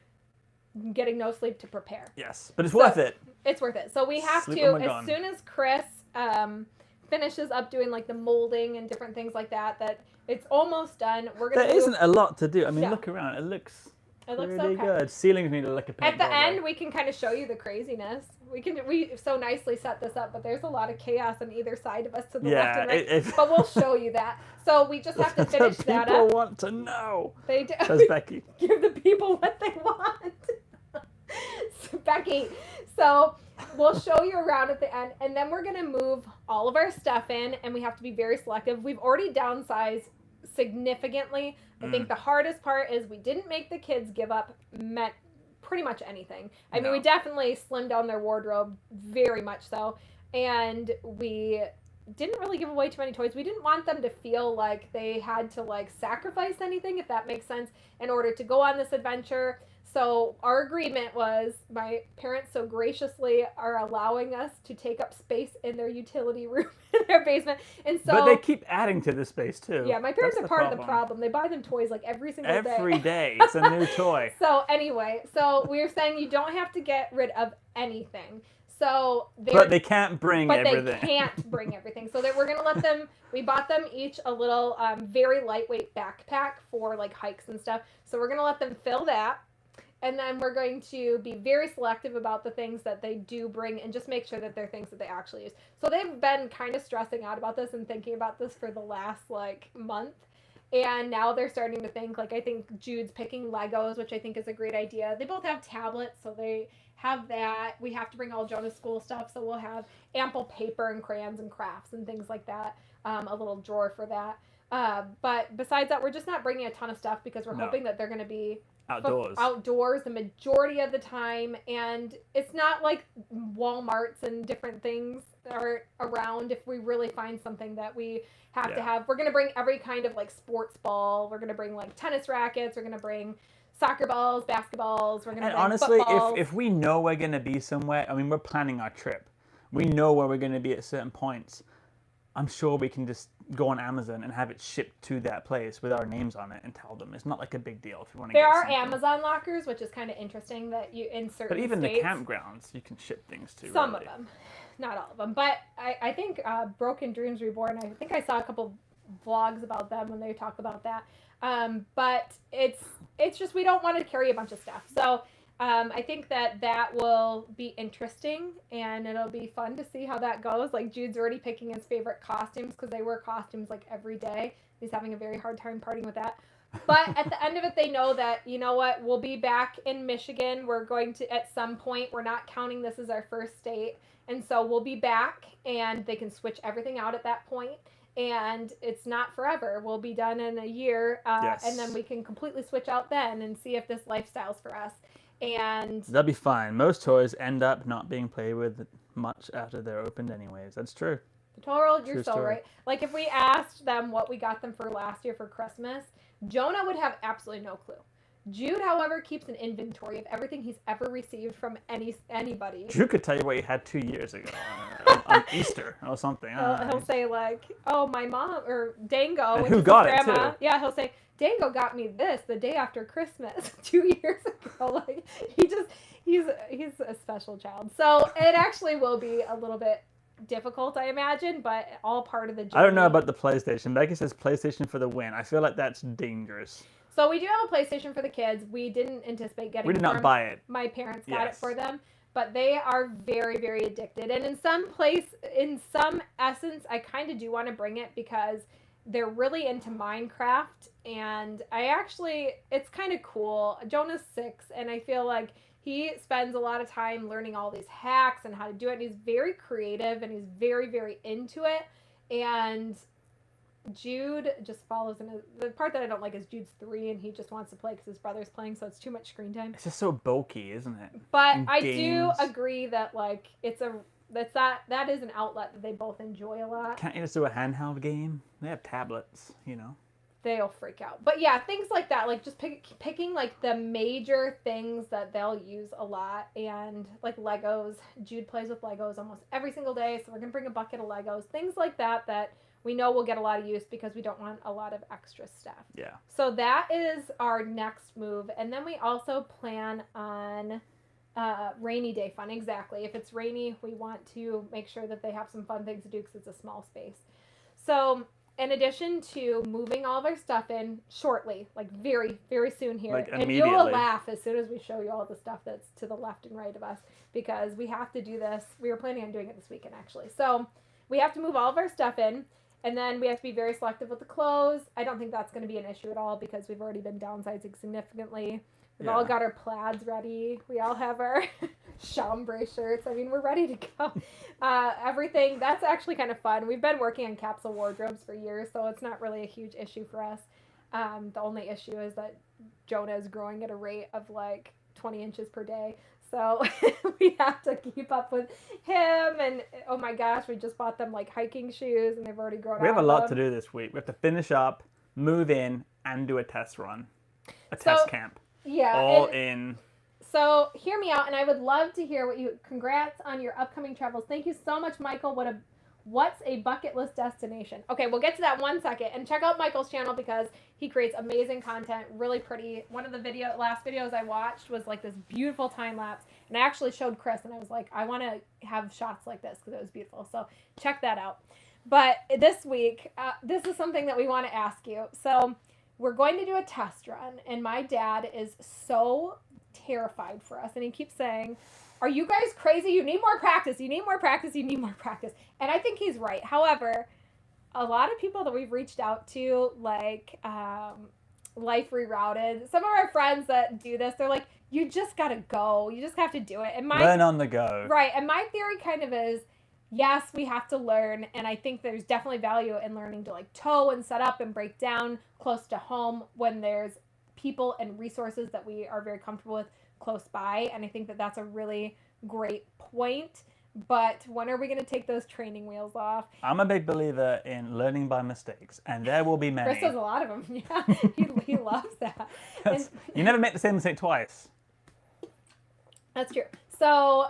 getting no sleep to prepare. Yes, but it's worth it. It's worth it. So we have to, as soon as Chris finishes up doing like the molding and different things like that it's almost done. There isn't a lot to do. I mean, look around. It looks pretty good. Ceilings need to look a paint. At the end, we can kind of show you the craziness. We so nicely set this up, but there's a lot of chaos on either side of us to the left and right. But we'll show you that. So we just have to finish that People up. want to know. They do. Says Becky. Give the people what they want. So, Becky, so we'll show you around at the end, and then we're going to move all of our stuff in, and we have to be very selective. We've already downsized significantly. I think the hardest part is we didn't make the kids give up pretty much anything. I mean, we definitely slimmed down their wardrobe, very much so, and we didn't really give away too many toys. We didn't want them to feel like they had to like sacrifice anything, if that makes sense, in order to go on this adventure. So our agreement was my parents so graciously are allowing us to take up space in their utility room in their basement. And so, but they keep adding to the space too. Yeah, my parents are part of the problem. They buy them toys like every single day. Every day. It's a new toy. So anyway, so we were saying you don't have to get rid of anything. So but they can't bring everything. But they can't bring everything. So that we're going to let them, we bought them each a little very lightweight backpack for like hikes and stuff. So we're going to let them fill that. And then we're going to be very selective about the things that they do bring and just make sure that they're things that they actually use. So they've been kind of stressing out about this and thinking about this for the last like month. And now they're starting to think, like, I think Jude's picking Legos, which I think is a great idea. They both have tablets, so they have that. We have to bring all Jonah's school stuff, so we'll have ample paper and crayons and crafts and things like that. A little drawer for that. But besides that, we're just not bringing a ton of stuff because we're hoping that they're going to be outdoors the majority of the time, and it's not like Walmarts and different things are around if we really find something that we have to have. We're going to bring every kind of like sports ball. We're going to bring like tennis rackets. We're going to bring soccer balls, basketballs. We're going to bring honestly, footballs. if we know we're going to be somewhere, I mean, we're planning our trip. We know where we're going to be at certain points. I'm sure we can just go on Amazon and have it shipped to that place with our names on it and tell them. It's not like a big deal if you want to get something. There are Amazon lockers, which is kind of interesting that you in certain states. But even the campgrounds, you can ship things to. Some of them. Not all of them. But I think Broken Dreams Reborn, I think I saw a couple vlogs about them when they talk about that. But it's just we don't want to carry a bunch of stuff. So I think that will be interesting, and it'll be fun to see how that goes. Like, Jude's already picking his favorite costumes because they wear costumes like every day. He's having a very hard time partying with that. But at the end of it, they know that, you know what, we'll be back in Michigan. We're going to, at some point, we're not counting this as our first state. And so we'll be back, and they can switch everything out at that point. And it's not forever. We'll be done in a year, and then we can completely switch out then and see if this lifestyle's for us. And they'll be fine. Most toys end up not being played with much after they're opened anyways. That's true. You're so right. Like, if we asked them what we got them for last year for Christmas, Jonah would have absolutely no clue. Jude, however, keeps an inventory of everything he's ever received from anybody. Jude could tell you what he had 2 years ago on Easter or something. He'll say, like, oh, my mom, or Dango. And who got it, grandma. too. Yeah, he'll say, Dango got me this the day after Christmas 2 years ago. Like, he's a special child. So it actually will be a little bit difficult, I imagine, but all part of the journey. I don't know about the PlayStation. Becky says PlayStation for the win. I feel like that's dangerous. So we do have a PlayStation for the kids. We didn't anticipate getting it. We did not buy it. My parents got it for them. But they are very, very addicted. And in some essence, I kind of do want to bring it because they're really into Minecraft. And it's kind of cool. Jonah's 6, and I feel like he spends a lot of time learning all these hacks and how to do it. And he's very creative, and he's very, very into it. And Jude just follows in. The part that I don't like is Jude's 3, and he just wants to play because his brother's playing, so it's too much screen time. It's just so bulky, isn't it? But I do agree that like that is an outlet that they both enjoy a lot. Can't you just do a handheld game? They have tablets, you know. They'll freak out. But yeah, things like that, like just picking like the major things that they'll use a lot, and like Legos. Jude plays with Legos almost every single day, so we're gonna bring a bucket of Legos, things like that we know we'll get a lot of use because we don't want a lot of extra stuff. Yeah. So that is our next move. And then we also plan on rainy day fun. Exactly. If it's rainy, we want to make sure that they have some fun things to do because it's a small space. So in addition to moving all of our stuff in shortly, like very, very soon here. Like and you will laugh as soon as we show you all the stuff that's to the left and right of us because we have to do this. We were planning on doing it this weekend, actually. So we have to move all of our stuff in. And then we have to be very selective with the clothes. I don't think that's going to be an issue at all because we've already been downsizing significantly. We've all got our plaids ready. We all have our chambray shirts. I mean, we're ready to go. Everything. That's actually kind of fun. We've been working on capsule wardrobes for years, so it's not really a huge issue for us. The only issue is that Jonah is growing at a rate of like 20 inches per day. So we have to keep up with him. And oh my gosh, we just bought them like hiking shoes and they've already grown out. We have a lot to do this week. We have to finish up, move in, and do a test run. Test camp. Yeah. All in. So hear me out, and I would love to hear what you. Congrats on your upcoming travels. Thank you so much, Michael. What's a bucket list destination? Okay, we'll get to that 1 second, and check out Michael's channel because he creates amazing content, really pretty. One of the last videos I watched was like this beautiful time lapse, and I actually showed Chris, and I was like, I want to have shots like this because it was beautiful. So check that out. But this week, this is something that we want to ask you. So we're going to do a test run, and my dad is so terrified for us, and he keeps saying, are you guys crazy? You need more practice. You need more practice. You need more practice. And I think he's right. However, a lot of people that we've reached out to, like Life Rerouted, some of our friends that do this, they're like, you just got to go. You just have to do it. And learn on the go. Right. And my theory kind of is, yes, we have to learn. And I think there's definitely value in learning to like tow and set up and break down close to home when there's people and resources that we are very comfortable with close by. And I think that that's a really great point. But when are we going to take those training wheels off? I'm a big believer in learning by mistakes, and there will be many. Chris does a lot of them. Yeah, he loves that. You never make the same mistake twice. That's true. So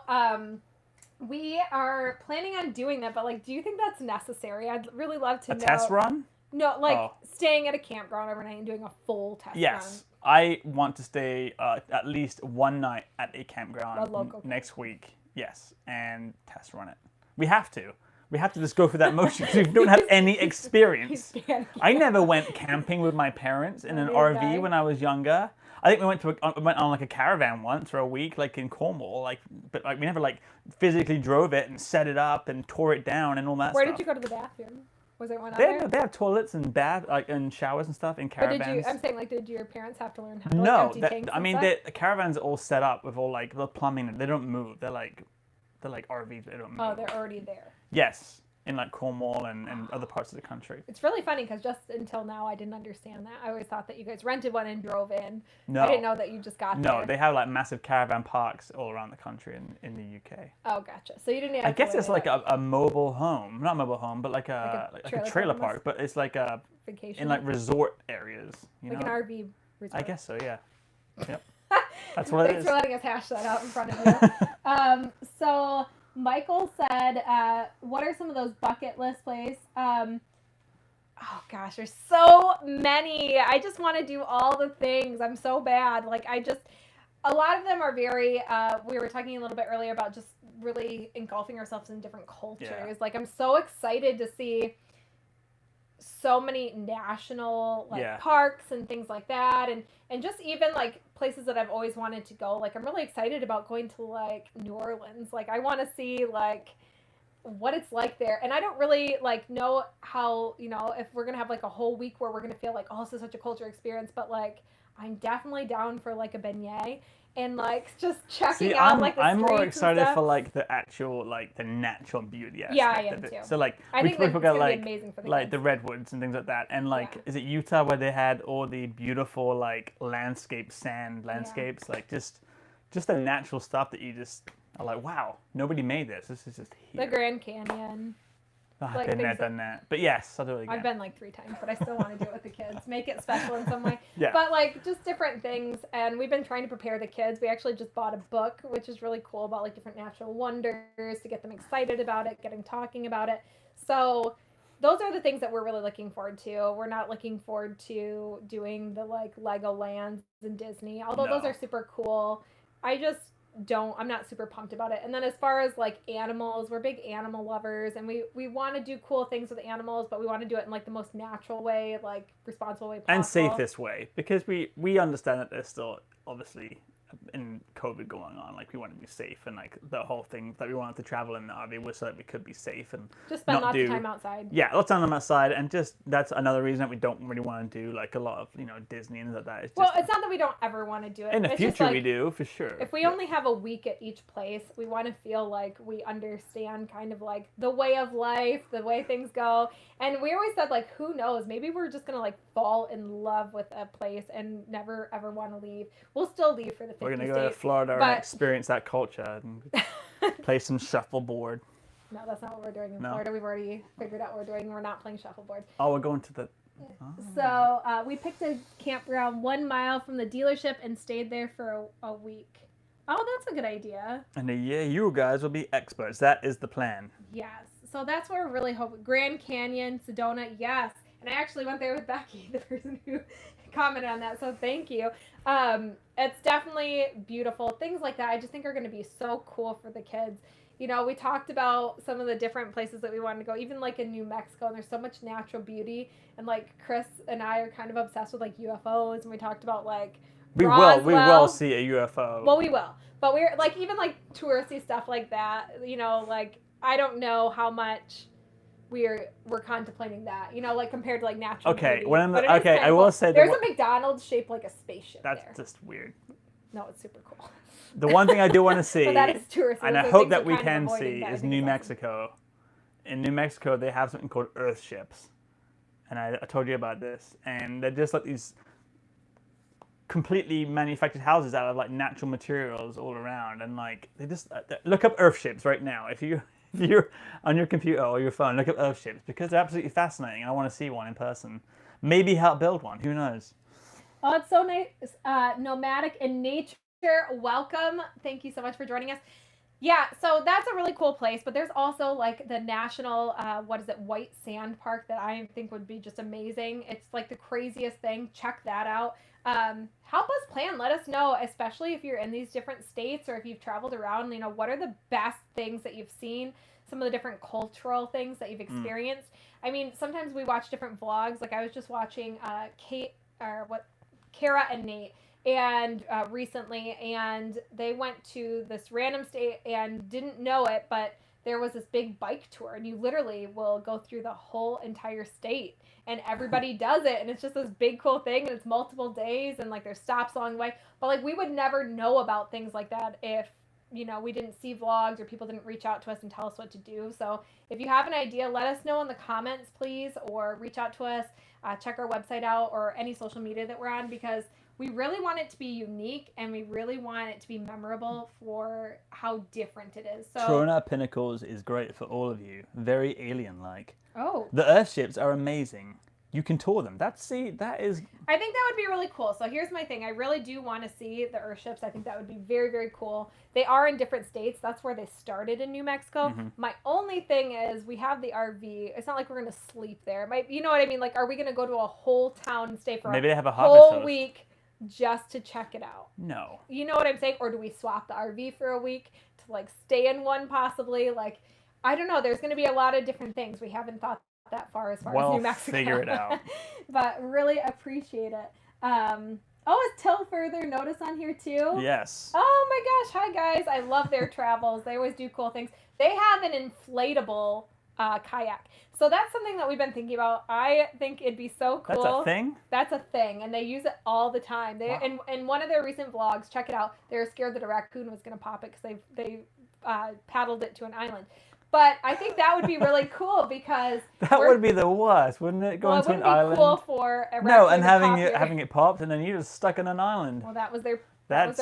we are planning on doing that, but like, do you think that's necessary? I'd really love to know. A test run? No, like staying at a campground overnight and doing a full test run. Yes. I want to stay at least one night at a campground next week. Yes, and test run it. We have to. We have to just go through that motion because we don't have any experience. I never went camping with my parents in an RV when I was younger. I think we went on like a caravan once for a week, like in Cornwall. But we never like physically drove it and set it up and tore it down and all that. Where stuff. did you go to the bathroom? Was there one out there? They have toilets and and showers and stuff in caravans. But I'm saying, like, did your parents have to learn how to empty tanks? I mean, the caravans are all set up with all like the plumbing. They don't move. They're like RVs. They don't move. Oh, they're already there. Yes, in like Cornwall and other parts of the country. It's really funny because just until now, I didn't understand that. I always thought that you guys rented one and drove in. No. I didn't know that you just got there. No, they have like massive caravan parks all around the country in the UK. Oh, gotcha. So you didn't. I guess it's like a mobile home, not a mobile home, but like a trailer park. But it's like a vacation in like resort areas. You know? An RV resort. I guess so. Yeah. Yep. That's what it is. Thanks for letting us hash that out in front of you. So Michael said, what are some of those bucket list plays? Oh gosh, there's so many. I just want to do all the things. I'm so bad. Like a lot of them are very, we were talking a little bit earlier about just really engulfing ourselves in different cultures. Yeah. Like I'm so excited to see so many national parks and things like that. And just even like places that I've always wanted to go. Like I'm really excited about going to like New Orleans. Like I want to see like what it's like there. And I don't really like know how, if we're going to have like a whole week where we're going to feel like, oh, this is such a culture experience, but like I'm definitely down for like a beignet and like just checking out like the I'm more streets excited and stuff. for like the actual like the natural beauty aspect. Yeah, I am too. So like I think we forgot like the the redwoods and things like that. And like is it Utah where they had all the beautiful like sand landscapes, like just the natural stuff that you just are like, wow, nobody made this. This is just here. The Grand Canyon. I've been there, done that. But yes, I'll do it again. I've been like 3 times, but I still want to do it with the kids. Make it special in some way. Yeah. But like just different things. And we've been trying to prepare the kids. We actually just bought a book, which is really cool, about like different natural wonders to get them excited about it, get them talking about it. So those are the things that we're really looking forward to. We're not looking forward to doing the like Legolands and Disney, although those are super cool. I'm not super pumped about it. And then as far as like animals, we're big animal lovers, and we want to do cool things with animals, but we want to do it in like the most natural way, like responsible way possible. And safest way, because we understand that there's still obviously in COVID going on, like we wanted to be safe, and like the whole thing that we wanted to travel in the RV was so that we could be safe and just spend not lots do, of time outside. Yeah, lots of time outside, and just that's another reason that we don't really want to do like a lot of Disney and that. It's just, well, it's not that we don't ever want to do it. In the it's future, just like, we do for sure. If we only have a week at each place, we want to feel like we understand kind of like the way of life, the way things go. And we always said, like, who knows? Maybe we're just going to like fall in love with a place and never ever want to leave. We'll still leave for the 50 We're going to states, go to Florida but... and experience that culture and play some shuffleboard. No, that's not what we're doing in Florida. We've already figured out what we're doing. We're not playing shuffleboard. Oh, we're going to the... So we picked a campground 1 mile from the dealership and stayed there for a week. Oh, that's a good idea. In a year, you guys will be experts. That is the plan. Yes. So that's where we're really hoping. Grand Canyon, Sedona, yes. And I actually went there with Becky, the person who commented on that. So thank you. It's definitely beautiful. Things like that I just think are going to be so cool for the kids. You know, we talked about some of the different places that we wanted to go, even like in New Mexico, and there's so much natural beauty. And like Chris and I are kind of obsessed with like UFOs, and we talked about like we Roswell. will see a UFO. Well, we will. But we're like, even like touristy stuff like that, like I don't know how much we're contemplating that, like compared to like natural beauty. I will say there's a McDonald's shaped like a spaceship. That's there. just weird. No, it's super cool. The one thing I do want to see, but that is touristy, and I hope that we can see, is New Mexico. In New Mexico, they have something called Earth ships, and I told you about this, and they're just like these completely manufactured houses out of like natural materials all around, and like they just look up Earth ships right now. If you're on your computer or your phone, look up Earth ships because they're absolutely fascinating. I want to see one in person. Maybe help build one. Who knows? Oh, it's so nice. Nomadic in nature. Welcome. Thank you so much for joining us. Yeah, so that's a really cool place, but there's also like the national, White Sand Park that I think would be just amazing. It's like the craziest thing. Check that out. Help us plan. Let us know, especially if you're in these different states or if you've traveled around, what are the best things that you've seen, some of the different cultural things that you've experienced. I mean, sometimes we watch different vlogs. Like I was just watching Kara and Nate and recently, and they went to this random state and didn't know it, but there was this big bike tour, and you literally will go through the whole entire state, and everybody does it, and it's just this big cool thing, and it's multiple days, and like there's stops along the way, but like we would never know about things like that if we didn't see vlogs or people didn't reach out to us and tell us what to do. So if you have an idea, let us know in the comments, please, or reach out to us, check our website out or any social media that we're on, because we really want it to be unique, and we really want it to be memorable for how different it is. So Trona Pinnacles is great for all of you. Very alien-like. Oh. The Earth ships are amazing. You can tour them. That is... I think that would be really cool. So here's my thing. I really do want to see the Earth ships. I think that would be very, very cool. They are in different states. That's where they started in New Mexico. Mm-hmm. My only thing is we have the RV. It's not like we're going to sleep there. You know what I mean? Like, are we going to go to a whole town and stay for Maybe they have a whole week just to check it out? No. You know what I'm saying? Or do we swap the RV for a week to like stay in one possibly? Like, I don't know. There's going to be a lot of different things. We haven't thought that far as New Mexico. Figure it out. But really appreciate it. Is Till Further Notice on here too? Yes. Oh my gosh. Hi guys. I love their travels. They always do cool things. They have an inflatable kayak. So that's something that we've been thinking about. I think it'd be so cool. That's a thing? That's a thing. And they use it all the time. Wow. In one of their recent vlogs, check it out, they were scared that a raccoon was going to pop it because they paddled it to an island. But I think that would be really cool because that would be the worst, wouldn't it? Going to an island. Cool for a no, and having it popped, and then you're just stuck on an island. Well, that was their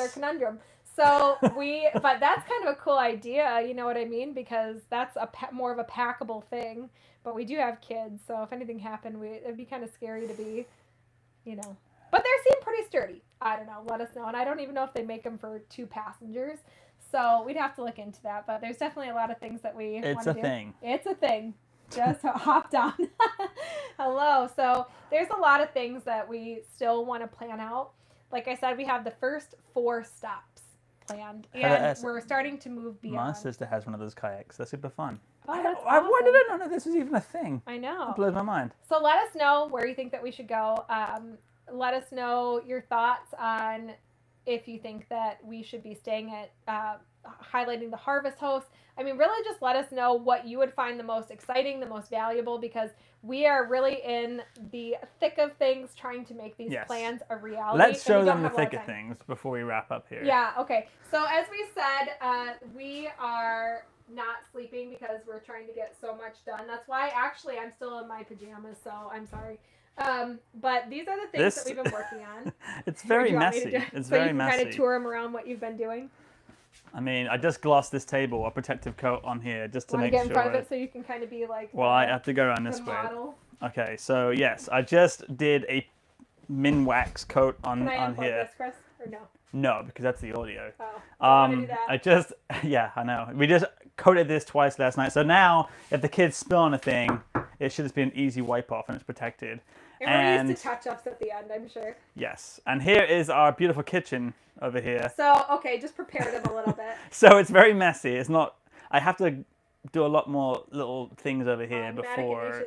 conundrum. So but that's kind of a cool idea. You know what I mean? Because that's more of a packable thing. But we do have kids, so if anything happened, it'd be kind of scary to be, But they seem pretty sturdy. I don't know. Let us know. And I don't even know if they make them for 2 passengers. So we'd have to look into that, but there's definitely a lot of things that we want to do. It's a thing. Just hopped on. Hello. So there's a lot of things that we still want to plan out. Like I said, we have the first 4 stops planned, and we're starting to move beyond. My sister has one of those kayaks. They're super fun. Oh, that's awesome. Why did I not know this was even a thing? I know. It blows my mind. So let us know where you think that we should go. Let us know your thoughts on if you think that we should be staying at highlighting the harvest hosts. I mean, really just let us know what you would find the most exciting, the most valuable, because we are really in the thick of things trying to make these plans a reality. Let's show them the thick of things before we wrap up here. Yeah, okay. So as we said, we are not sleeping because we're trying to get so much done. That's why actually I'm still in my pajamas, so I'm sorry. But these are the things that we've been working on. It's very messy. It's very messy. So you can kind of tour them around what you've been doing. I mean, I just glossed this table, a protective coat on here, just to make sure. Want to get in front of it so you can kind of be like. Well, I have to go around this way. Model. Okay, so yes, I just did a min wax coat on here. Can I unplug this, Chris, or no? No, because that's the audio. Oh, I want to do that. I know. We just coated this twice last night, so now if the kids spill on a thing, it should just be an easy wipe off and it's protected. And we're used to touch-ups at the end, I'm sure. Yes, and here is our beautiful kitchen over here. So, okay, just prepare them a little bit. So it's very messy. It's not. I have to do a lot more little things over here before.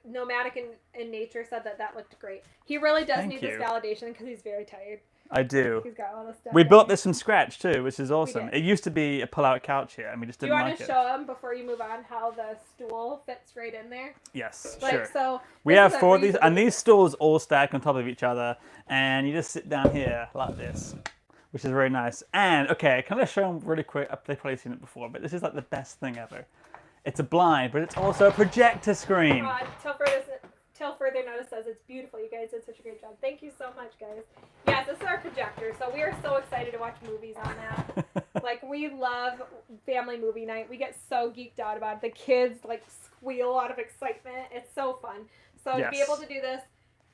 Nomadic in Nature said that looked great. He really does need this validation because he's very tired. I do. He's got all this stuff. We built this from scratch too, which is awesome. It used to be a pull-out couch here, and we just didn't like it. Do you want to show them before you move on how the stool fits right in there? Yes, sure. So we have 4 of these, and these stools all stack on top of each other, and you just sit down here like this, which is very nice. And okay, can I show them really quick? They've probably seen it before, but this is like the best thing ever. It's a blind, but it's also a projector screen. Till further notice says it's beautiful. You guys did such a great job. Thank you so much, guys. Yeah, this is our projector, so we are so excited to watch movies on that. Like, we love family movie night. We get so geeked out about it. The kids, like, squeal out of excitement. It's so fun. So to be able to do this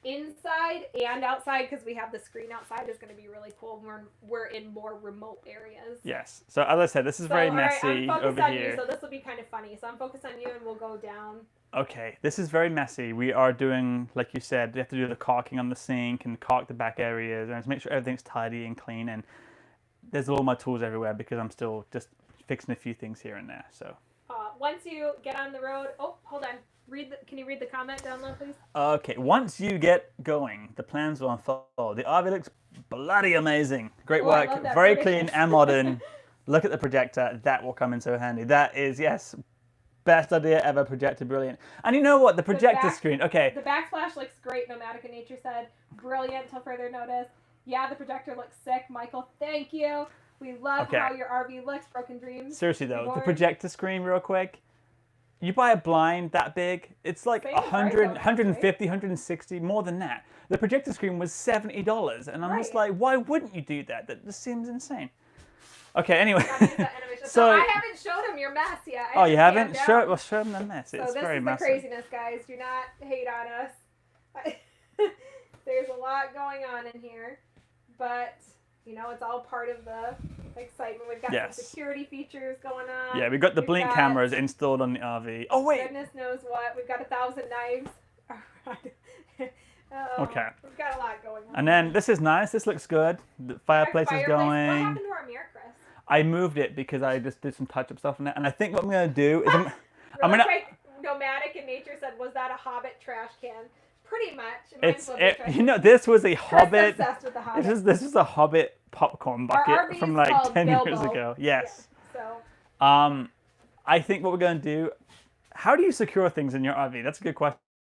inside and outside, because we have the screen outside, is going to be really cool when we're in more remote areas. Yes. So as I said, this is very messy I'm over on here. You, so this will be kind of funny. So I'm focused on you, and we'll go down. Okay, this is very messy. We are doing, like you said, we have to do the caulking on the sink and caulk the back areas and make sure everything's tidy and clean. And there's all my tools everywhere because I'm still just fixing a few things here and there. So once you get on the road, oh, hold on. Can you read the comment down low, please? Okay, once you get going, the plans will unfold. The RV looks bloody amazing. Great work, very clean and modern. Look at the projector. That will come in so handy. That is, yes, best idea ever, projector, brilliant. And you know what, the projector screen, okay. The backsplash looks great, Nomadic in Nature said. Brilliant, till further notice. Yeah, the projector looks sick. Michael, thank you. We love how your RV looks, Broken Dreams. Seriously though, the projector screen real quick. You buy a blind that big, it's like 100, 150, 160, more than that. The projector screen was $70, and I'm just like, why wouldn't you do that? That just seems insane. Okay, anyway. So I haven't showed him your mess yet. Oh, you haven't? Show them the mess. It's very messy. So this is the craziness, guys. Do not hate on us. There's a lot going on in here, but you know, it's all part of the excitement. We've got some security features going on. Yeah, we've got the blink cameras installed on the RV. Oh, wait. Goodness knows what. We've got 1,000 knives. Okay. We've got a lot going on. And then this is nice. This looks good. The fireplace is going. What happened to our mirror, Chris? I moved it because I just did some touch-up stuff on it. And I think what I'm going to do is I'm going to... Nomadic in Nature said, was that a Hobbit trash can? Pretty much. You know, this was a Hobbit. Obsessed with the Hobbit. This is a Hobbit popcorn bucket from like 10 years ago. Yes. Yeah, so. I think what we're going to do. How do you secure things in your RV? That's a good question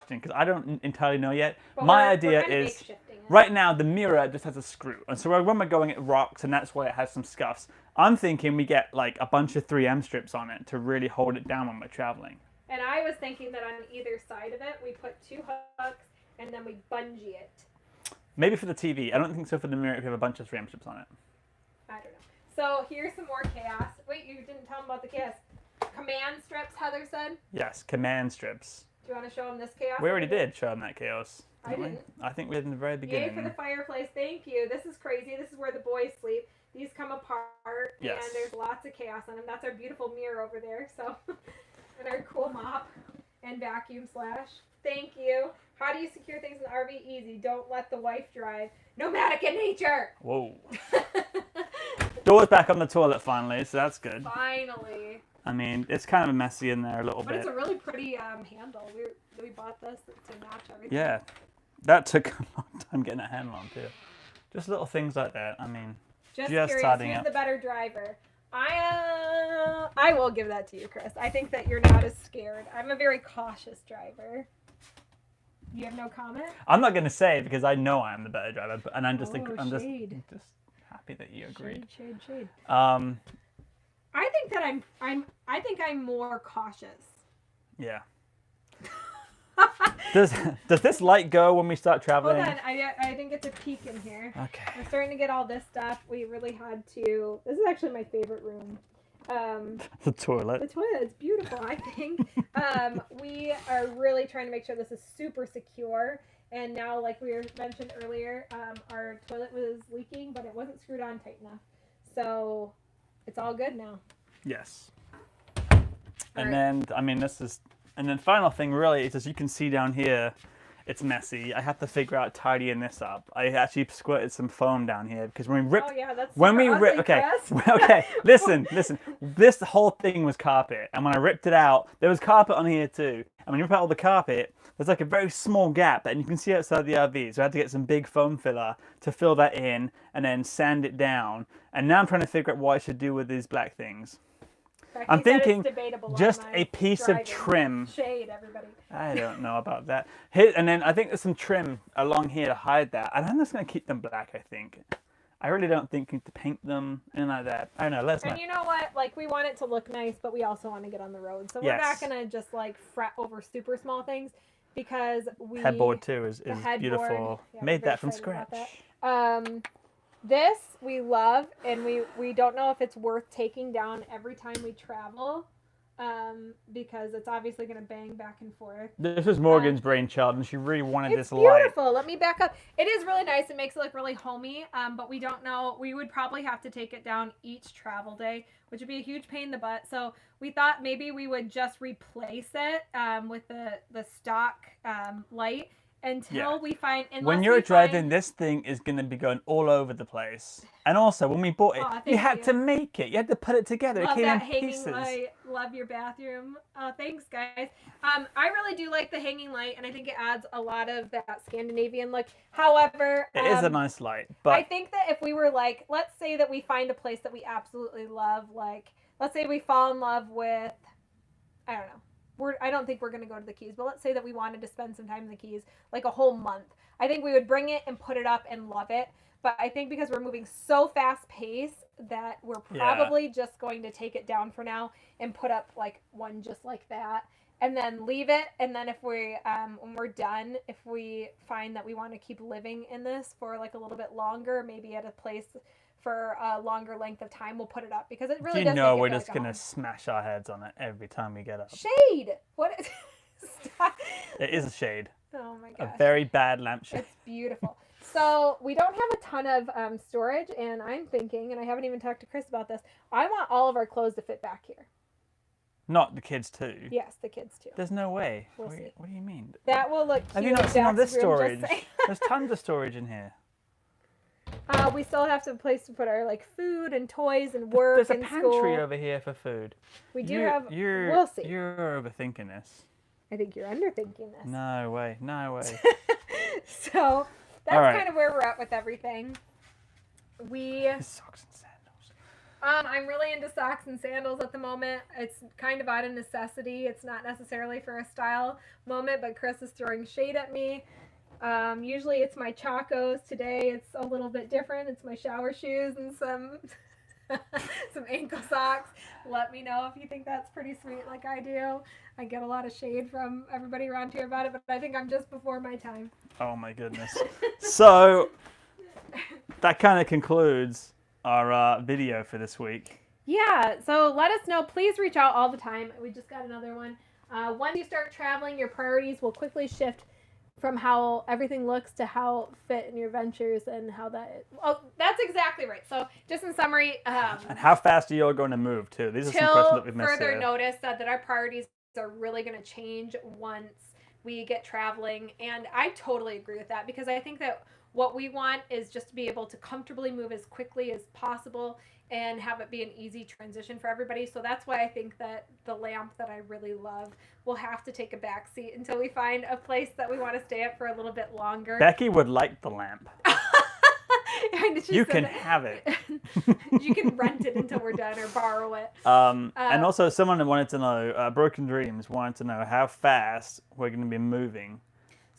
because I don't entirely know yet. But my idea is right now the mirror just has a screw, and so when we're going, it rocks, and that's why it has some scuffs. I'm thinking we get like a bunch of 3M strips on it to really hold it down when we're traveling. And I was thinking that on either side of it, we put 2 hooks and then we bungee it. Maybe for the TV. I don't think so for the mirror if you have a bunch of 3M strips on it. I don't know. So here's some more chaos. Wait, you didn't tell them about the chaos. Command strips, Heather said? Yes, command strips. Do you want to show them this chaos? We already did show them that chaos. I didn't. I think we did in the very beginning. Yay for the fireplace. Thank you. This is crazy. This is where the boys sleep. These come apart, and there's lots of chaos on them. That's our beautiful mirror over there. So, and our cool mop and vacuum slash. Thank you. How do you secure things in the RV? Easy. Don't let the wife drive. Nomadic in Nature. Whoa. Door's back on the toilet finally, so that's good. Finally. I mean, it's kind of messy in there a little bit. But it's a really pretty handle. We bought this to match everything. Yeah. That took a long time getting a handle on, too. Just little things like that. I mean, Just just curious, starting who's out. the better driver? I will give that to you, Chris. I think that you're not as scared. I'm a very cautious driver. You have no comment? I'm not going to say it because I know I'm the better driver, and I'm just Oh, I'm just shade. happy that you agreed. Shade. Um, I think that I think I'm more cautious. yeah. Does this light go when we start traveling? Hold on, I didn't get to peek in here. Okay. We're starting to get all this stuff. We really had to. This is actually my favorite room. The toilet. The toilet is beautiful, I think. We are really trying to make sure this is super secure. And now, like we mentioned earlier, our toilet was leaking, but it wasn't screwed on tight enough. So it's all good now. Yes. And then, I mean, and then final thing really is, as you can see down here, it's messy. I have to figure out tidying this up. I actually squirted some foam down here because when we ripped. Oh yeah, that's when we super ripped. ugly, Okay, Chris. okay. Listen. This whole thing was carpet, and when I ripped it out, there was carpet on here too. And when you rip out all the carpet, there's like a very small gap, and you can see outside the RV. So I had to get some big foam filler to fill that in, and then sand it down. And now I'm trying to figure out what I should do with these black things. I'm thinking just a piece of trim. Shade, everybody. I don't know about that. Here, and then I think there's some trim along here to hide that. And I'm just going to keep them black, I think. I really don't think you need to paint them and like that. I don't know. Let's And you know what? Like, we want it to look nice, but we also want to get on the road. So we're not going to just, like, fret over super small things because we... Headboard, too, is beautiful. Yeah, Made that from scratch. This we love, and we don't know if it's worth taking down every time we travel, because it's obviously going to bang back and forth. This is Morgan's brainchild, and she really wanted this light. It's beautiful. Let me back up. It is really nice. It makes it look really homey, but we don't know. We would probably have to take it down each travel day, which would be a huge pain in the butt. So we thought maybe we would just replace it with the stock light. Until we find... When you're driving, this thing is going to be going all over the place. And also, when we bought it, you had to make it. You had to put it together. Love it came that in hanging pieces. light. Love your bathroom. Thanks, guys. I really do like the hanging light, and I think it adds a lot of that Scandinavian look. However... It is a nice light, but... I think that if we were like... Let's say that we find a place that we absolutely love. Like, let's say we fall in love with... I don't know. I don't think we're going to go to the Keys, but let's say that we wanted to spend some time in the Keys, like a whole month. I think we would bring it and put it up and love it. But I think because we're moving so fast paced that we're probably just going to take it down for now and put up like one just like that and then leave it. And then if we, when we're done, if we find that we want to keep living in this for like a little bit longer, maybe at a place for a longer length of time, we'll put it up because it really does. You know, we're just gonna smash our heads on it every time we get up. Shade. What is? Stop. It is a shade. Oh my gosh. A very bad lampshade. It's beautiful. So we don't have a ton of storage, and I'm thinking, and I haven't even talked to Chris about this. I want all of our clothes to fit back here. Not the kids too. Yes, the kids too. There's no way. We'll see. What do you mean? That will look cute. Have you not seen all this storage? Just saying. There's tons of storage in here. We still have a place to put our like food and toys and work There's and a pantry school. over here for food. We do have. We'll see. You're overthinking this. I think you're underthinking this. No way. No way. So that's kind of where we're at with everything. Socks and sandals. I'm really into socks and sandals at the moment. It's kind of out of necessity. It's not necessarily for a style moment, but Chris is throwing shade at me. Usually it's my Chacos. Today it's a little bit different. It's my shower shoes and some ankle socks. Let me know if you think that's pretty sweet like I do. I get a lot of shade from everybody around here about it, but I think I'm just before my time. Oh my goodness. So that kind of concludes our video for this week. Yeah, so let us know. Please reach out all the time. We just got another one. Once you start traveling, your priorities will quickly shift from how everything looks to how fit in your ventures and how that... Oh, that's exactly right. So just in summary... and how fast are you all going to move, too? These are some questions that we've missed further here. notice that our priorities are really going to change once we get traveling. And I totally agree with that because I think that what we want is just to be able to comfortably move as quickly as possible and have it be an easy transition for everybody. So that's why I think that the lamp that I really love will have to take a back seat until we find a place that we want to stay at for a little bit longer. Becky would like the lamp. You can have it. You can rent it until we're done or borrow it. And also, someone wanted to know, Broken Dreams wanted to know how fast we're going to be moving.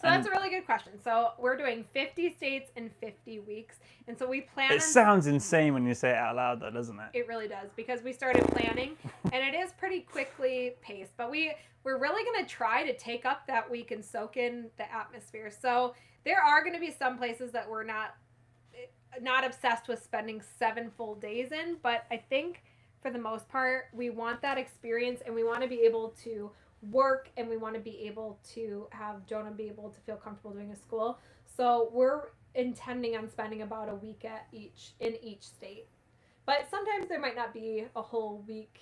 So that's a really good question. So we're doing 50 states in 50 weeks. And so we plan It sounds insane when you say it out loud, though, doesn't it? It really does, because we started planning, and it is pretty quickly paced. But we're really going to try to take up that week and soak in the atmosphere. So there are going to be some places that we're not obsessed with spending 7 full days in. But I think for the most part, we want that experience, and we want to be able to work, and we want to be able to have Jonah be able to feel comfortable doing his school. So we're intending on spending about a week in each state. But sometimes there might not be a whole week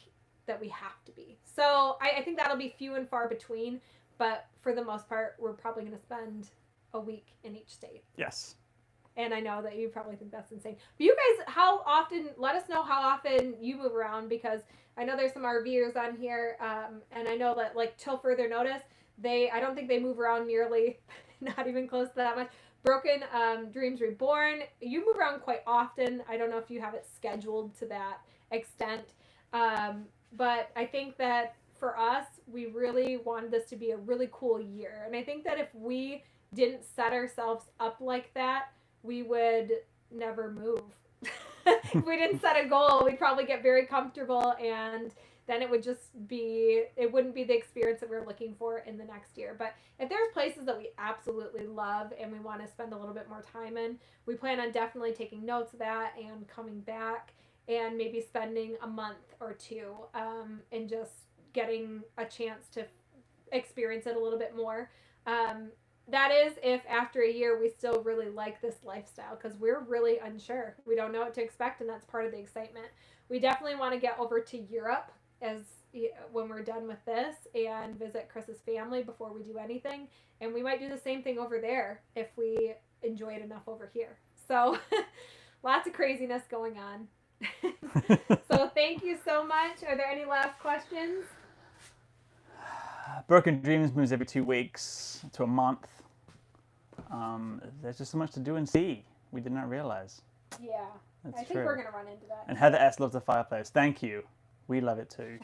that we have to be. So I think that'll be few and far between, but for the most part, we're probably going to spend a week in each state. Yes. And I know that you probably think that's insane. But you guys, let us know how often you move around, because I know there's some RVers on here, and I know that, like, till further notice, I don't think they move around nearly, not even close to that much. Broken Dreams Reborn, you move around quite often. I don't know if you have it scheduled to that extent, but I think that for us, we really wanted this to be a really cool year. And I think that if we didn't set ourselves up like that, we would never move. If we didn't set a goal, we'd probably get very comfortable, and then it wouldn't be the experience that we're looking for in the next year. But if there's places that we absolutely love and we want to spend a little bit more time in, we plan on definitely taking notes of that and coming back and maybe spending a month or two and just getting a chance to experience it a little bit more. That is if after a year we still really like this lifestyle, because we're really unsure. We don't know what to expect, and that's part of the excitement. We definitely want to get over to Europe when we're done with this and visit Chris's family before we do anything. And we might do the same thing over there if we enjoy it enough over here. So lots of craziness going on. So thank you so much. Are there any last questions? Broken Dreams moves every 2 weeks to a month. There's just so much to do and see. We did not realize. Yeah, That's I think true. we're going to run into that. And Heather S. loves the fireplace. Thank you. We love it too.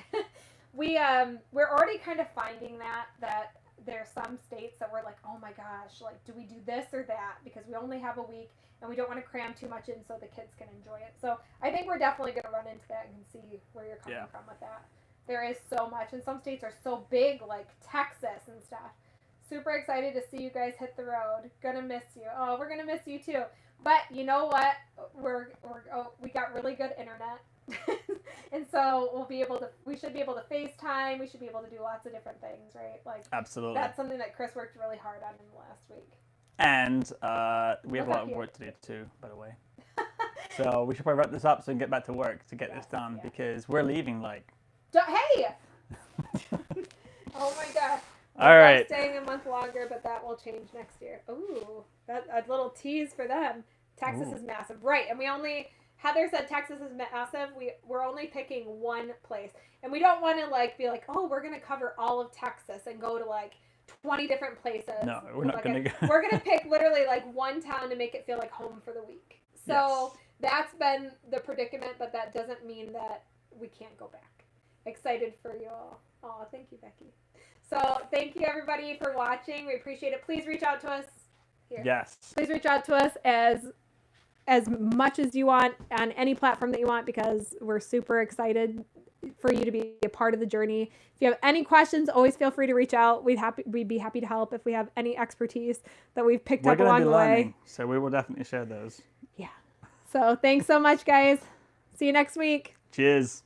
We're already kind of finding that there are some states that we're like, oh my gosh, like, do we do this or that? Because we only have a week and we don't want to cram too much in so the kids can enjoy it. So I think we're definitely going to run into that and see where you're coming from with that. There is so much, and some states are so big, like Texas and stuff. Super excited to see you guys hit the road. Gonna miss you. Oh, we're gonna miss you too. But you know what? We got really good internet, and so we should be able to FaceTime. We should be able to do lots of different things, right? Like, absolutely. That's something that Chris worked really hard on in the last week. And we have a lot of work to do too, by the way. So we should probably wrap this up so we can get back to work to get this done, because we're leaving like. Hey! Oh my gosh. All right. Staying a month longer, but that will change next year. Ooh, a little tease for them. Texas is massive, right? And Heather said Texas is massive. We're only picking one place, and we don't want to like be like, oh, we're gonna cover all of Texas and go to like 20 different places. No, we're not gonna go. We're gonna pick literally like one town to make it feel like home for the week. So that's been the predicament, but that doesn't mean that we can't go back. Excited for you all. Oh, thank you, Becky. So thank you everybody for watching. We appreciate it. Please reach out to us. Here. Yes. Please reach out to us as much as you want on any platform that you want, because we're super excited for you to be a part of the journey. If you have any questions, always feel free to reach out. We'd be happy to help if we have any expertise that we've picked up along the way. So we will definitely share those. Yeah. So thanks so much, guys. See you next week. Cheers.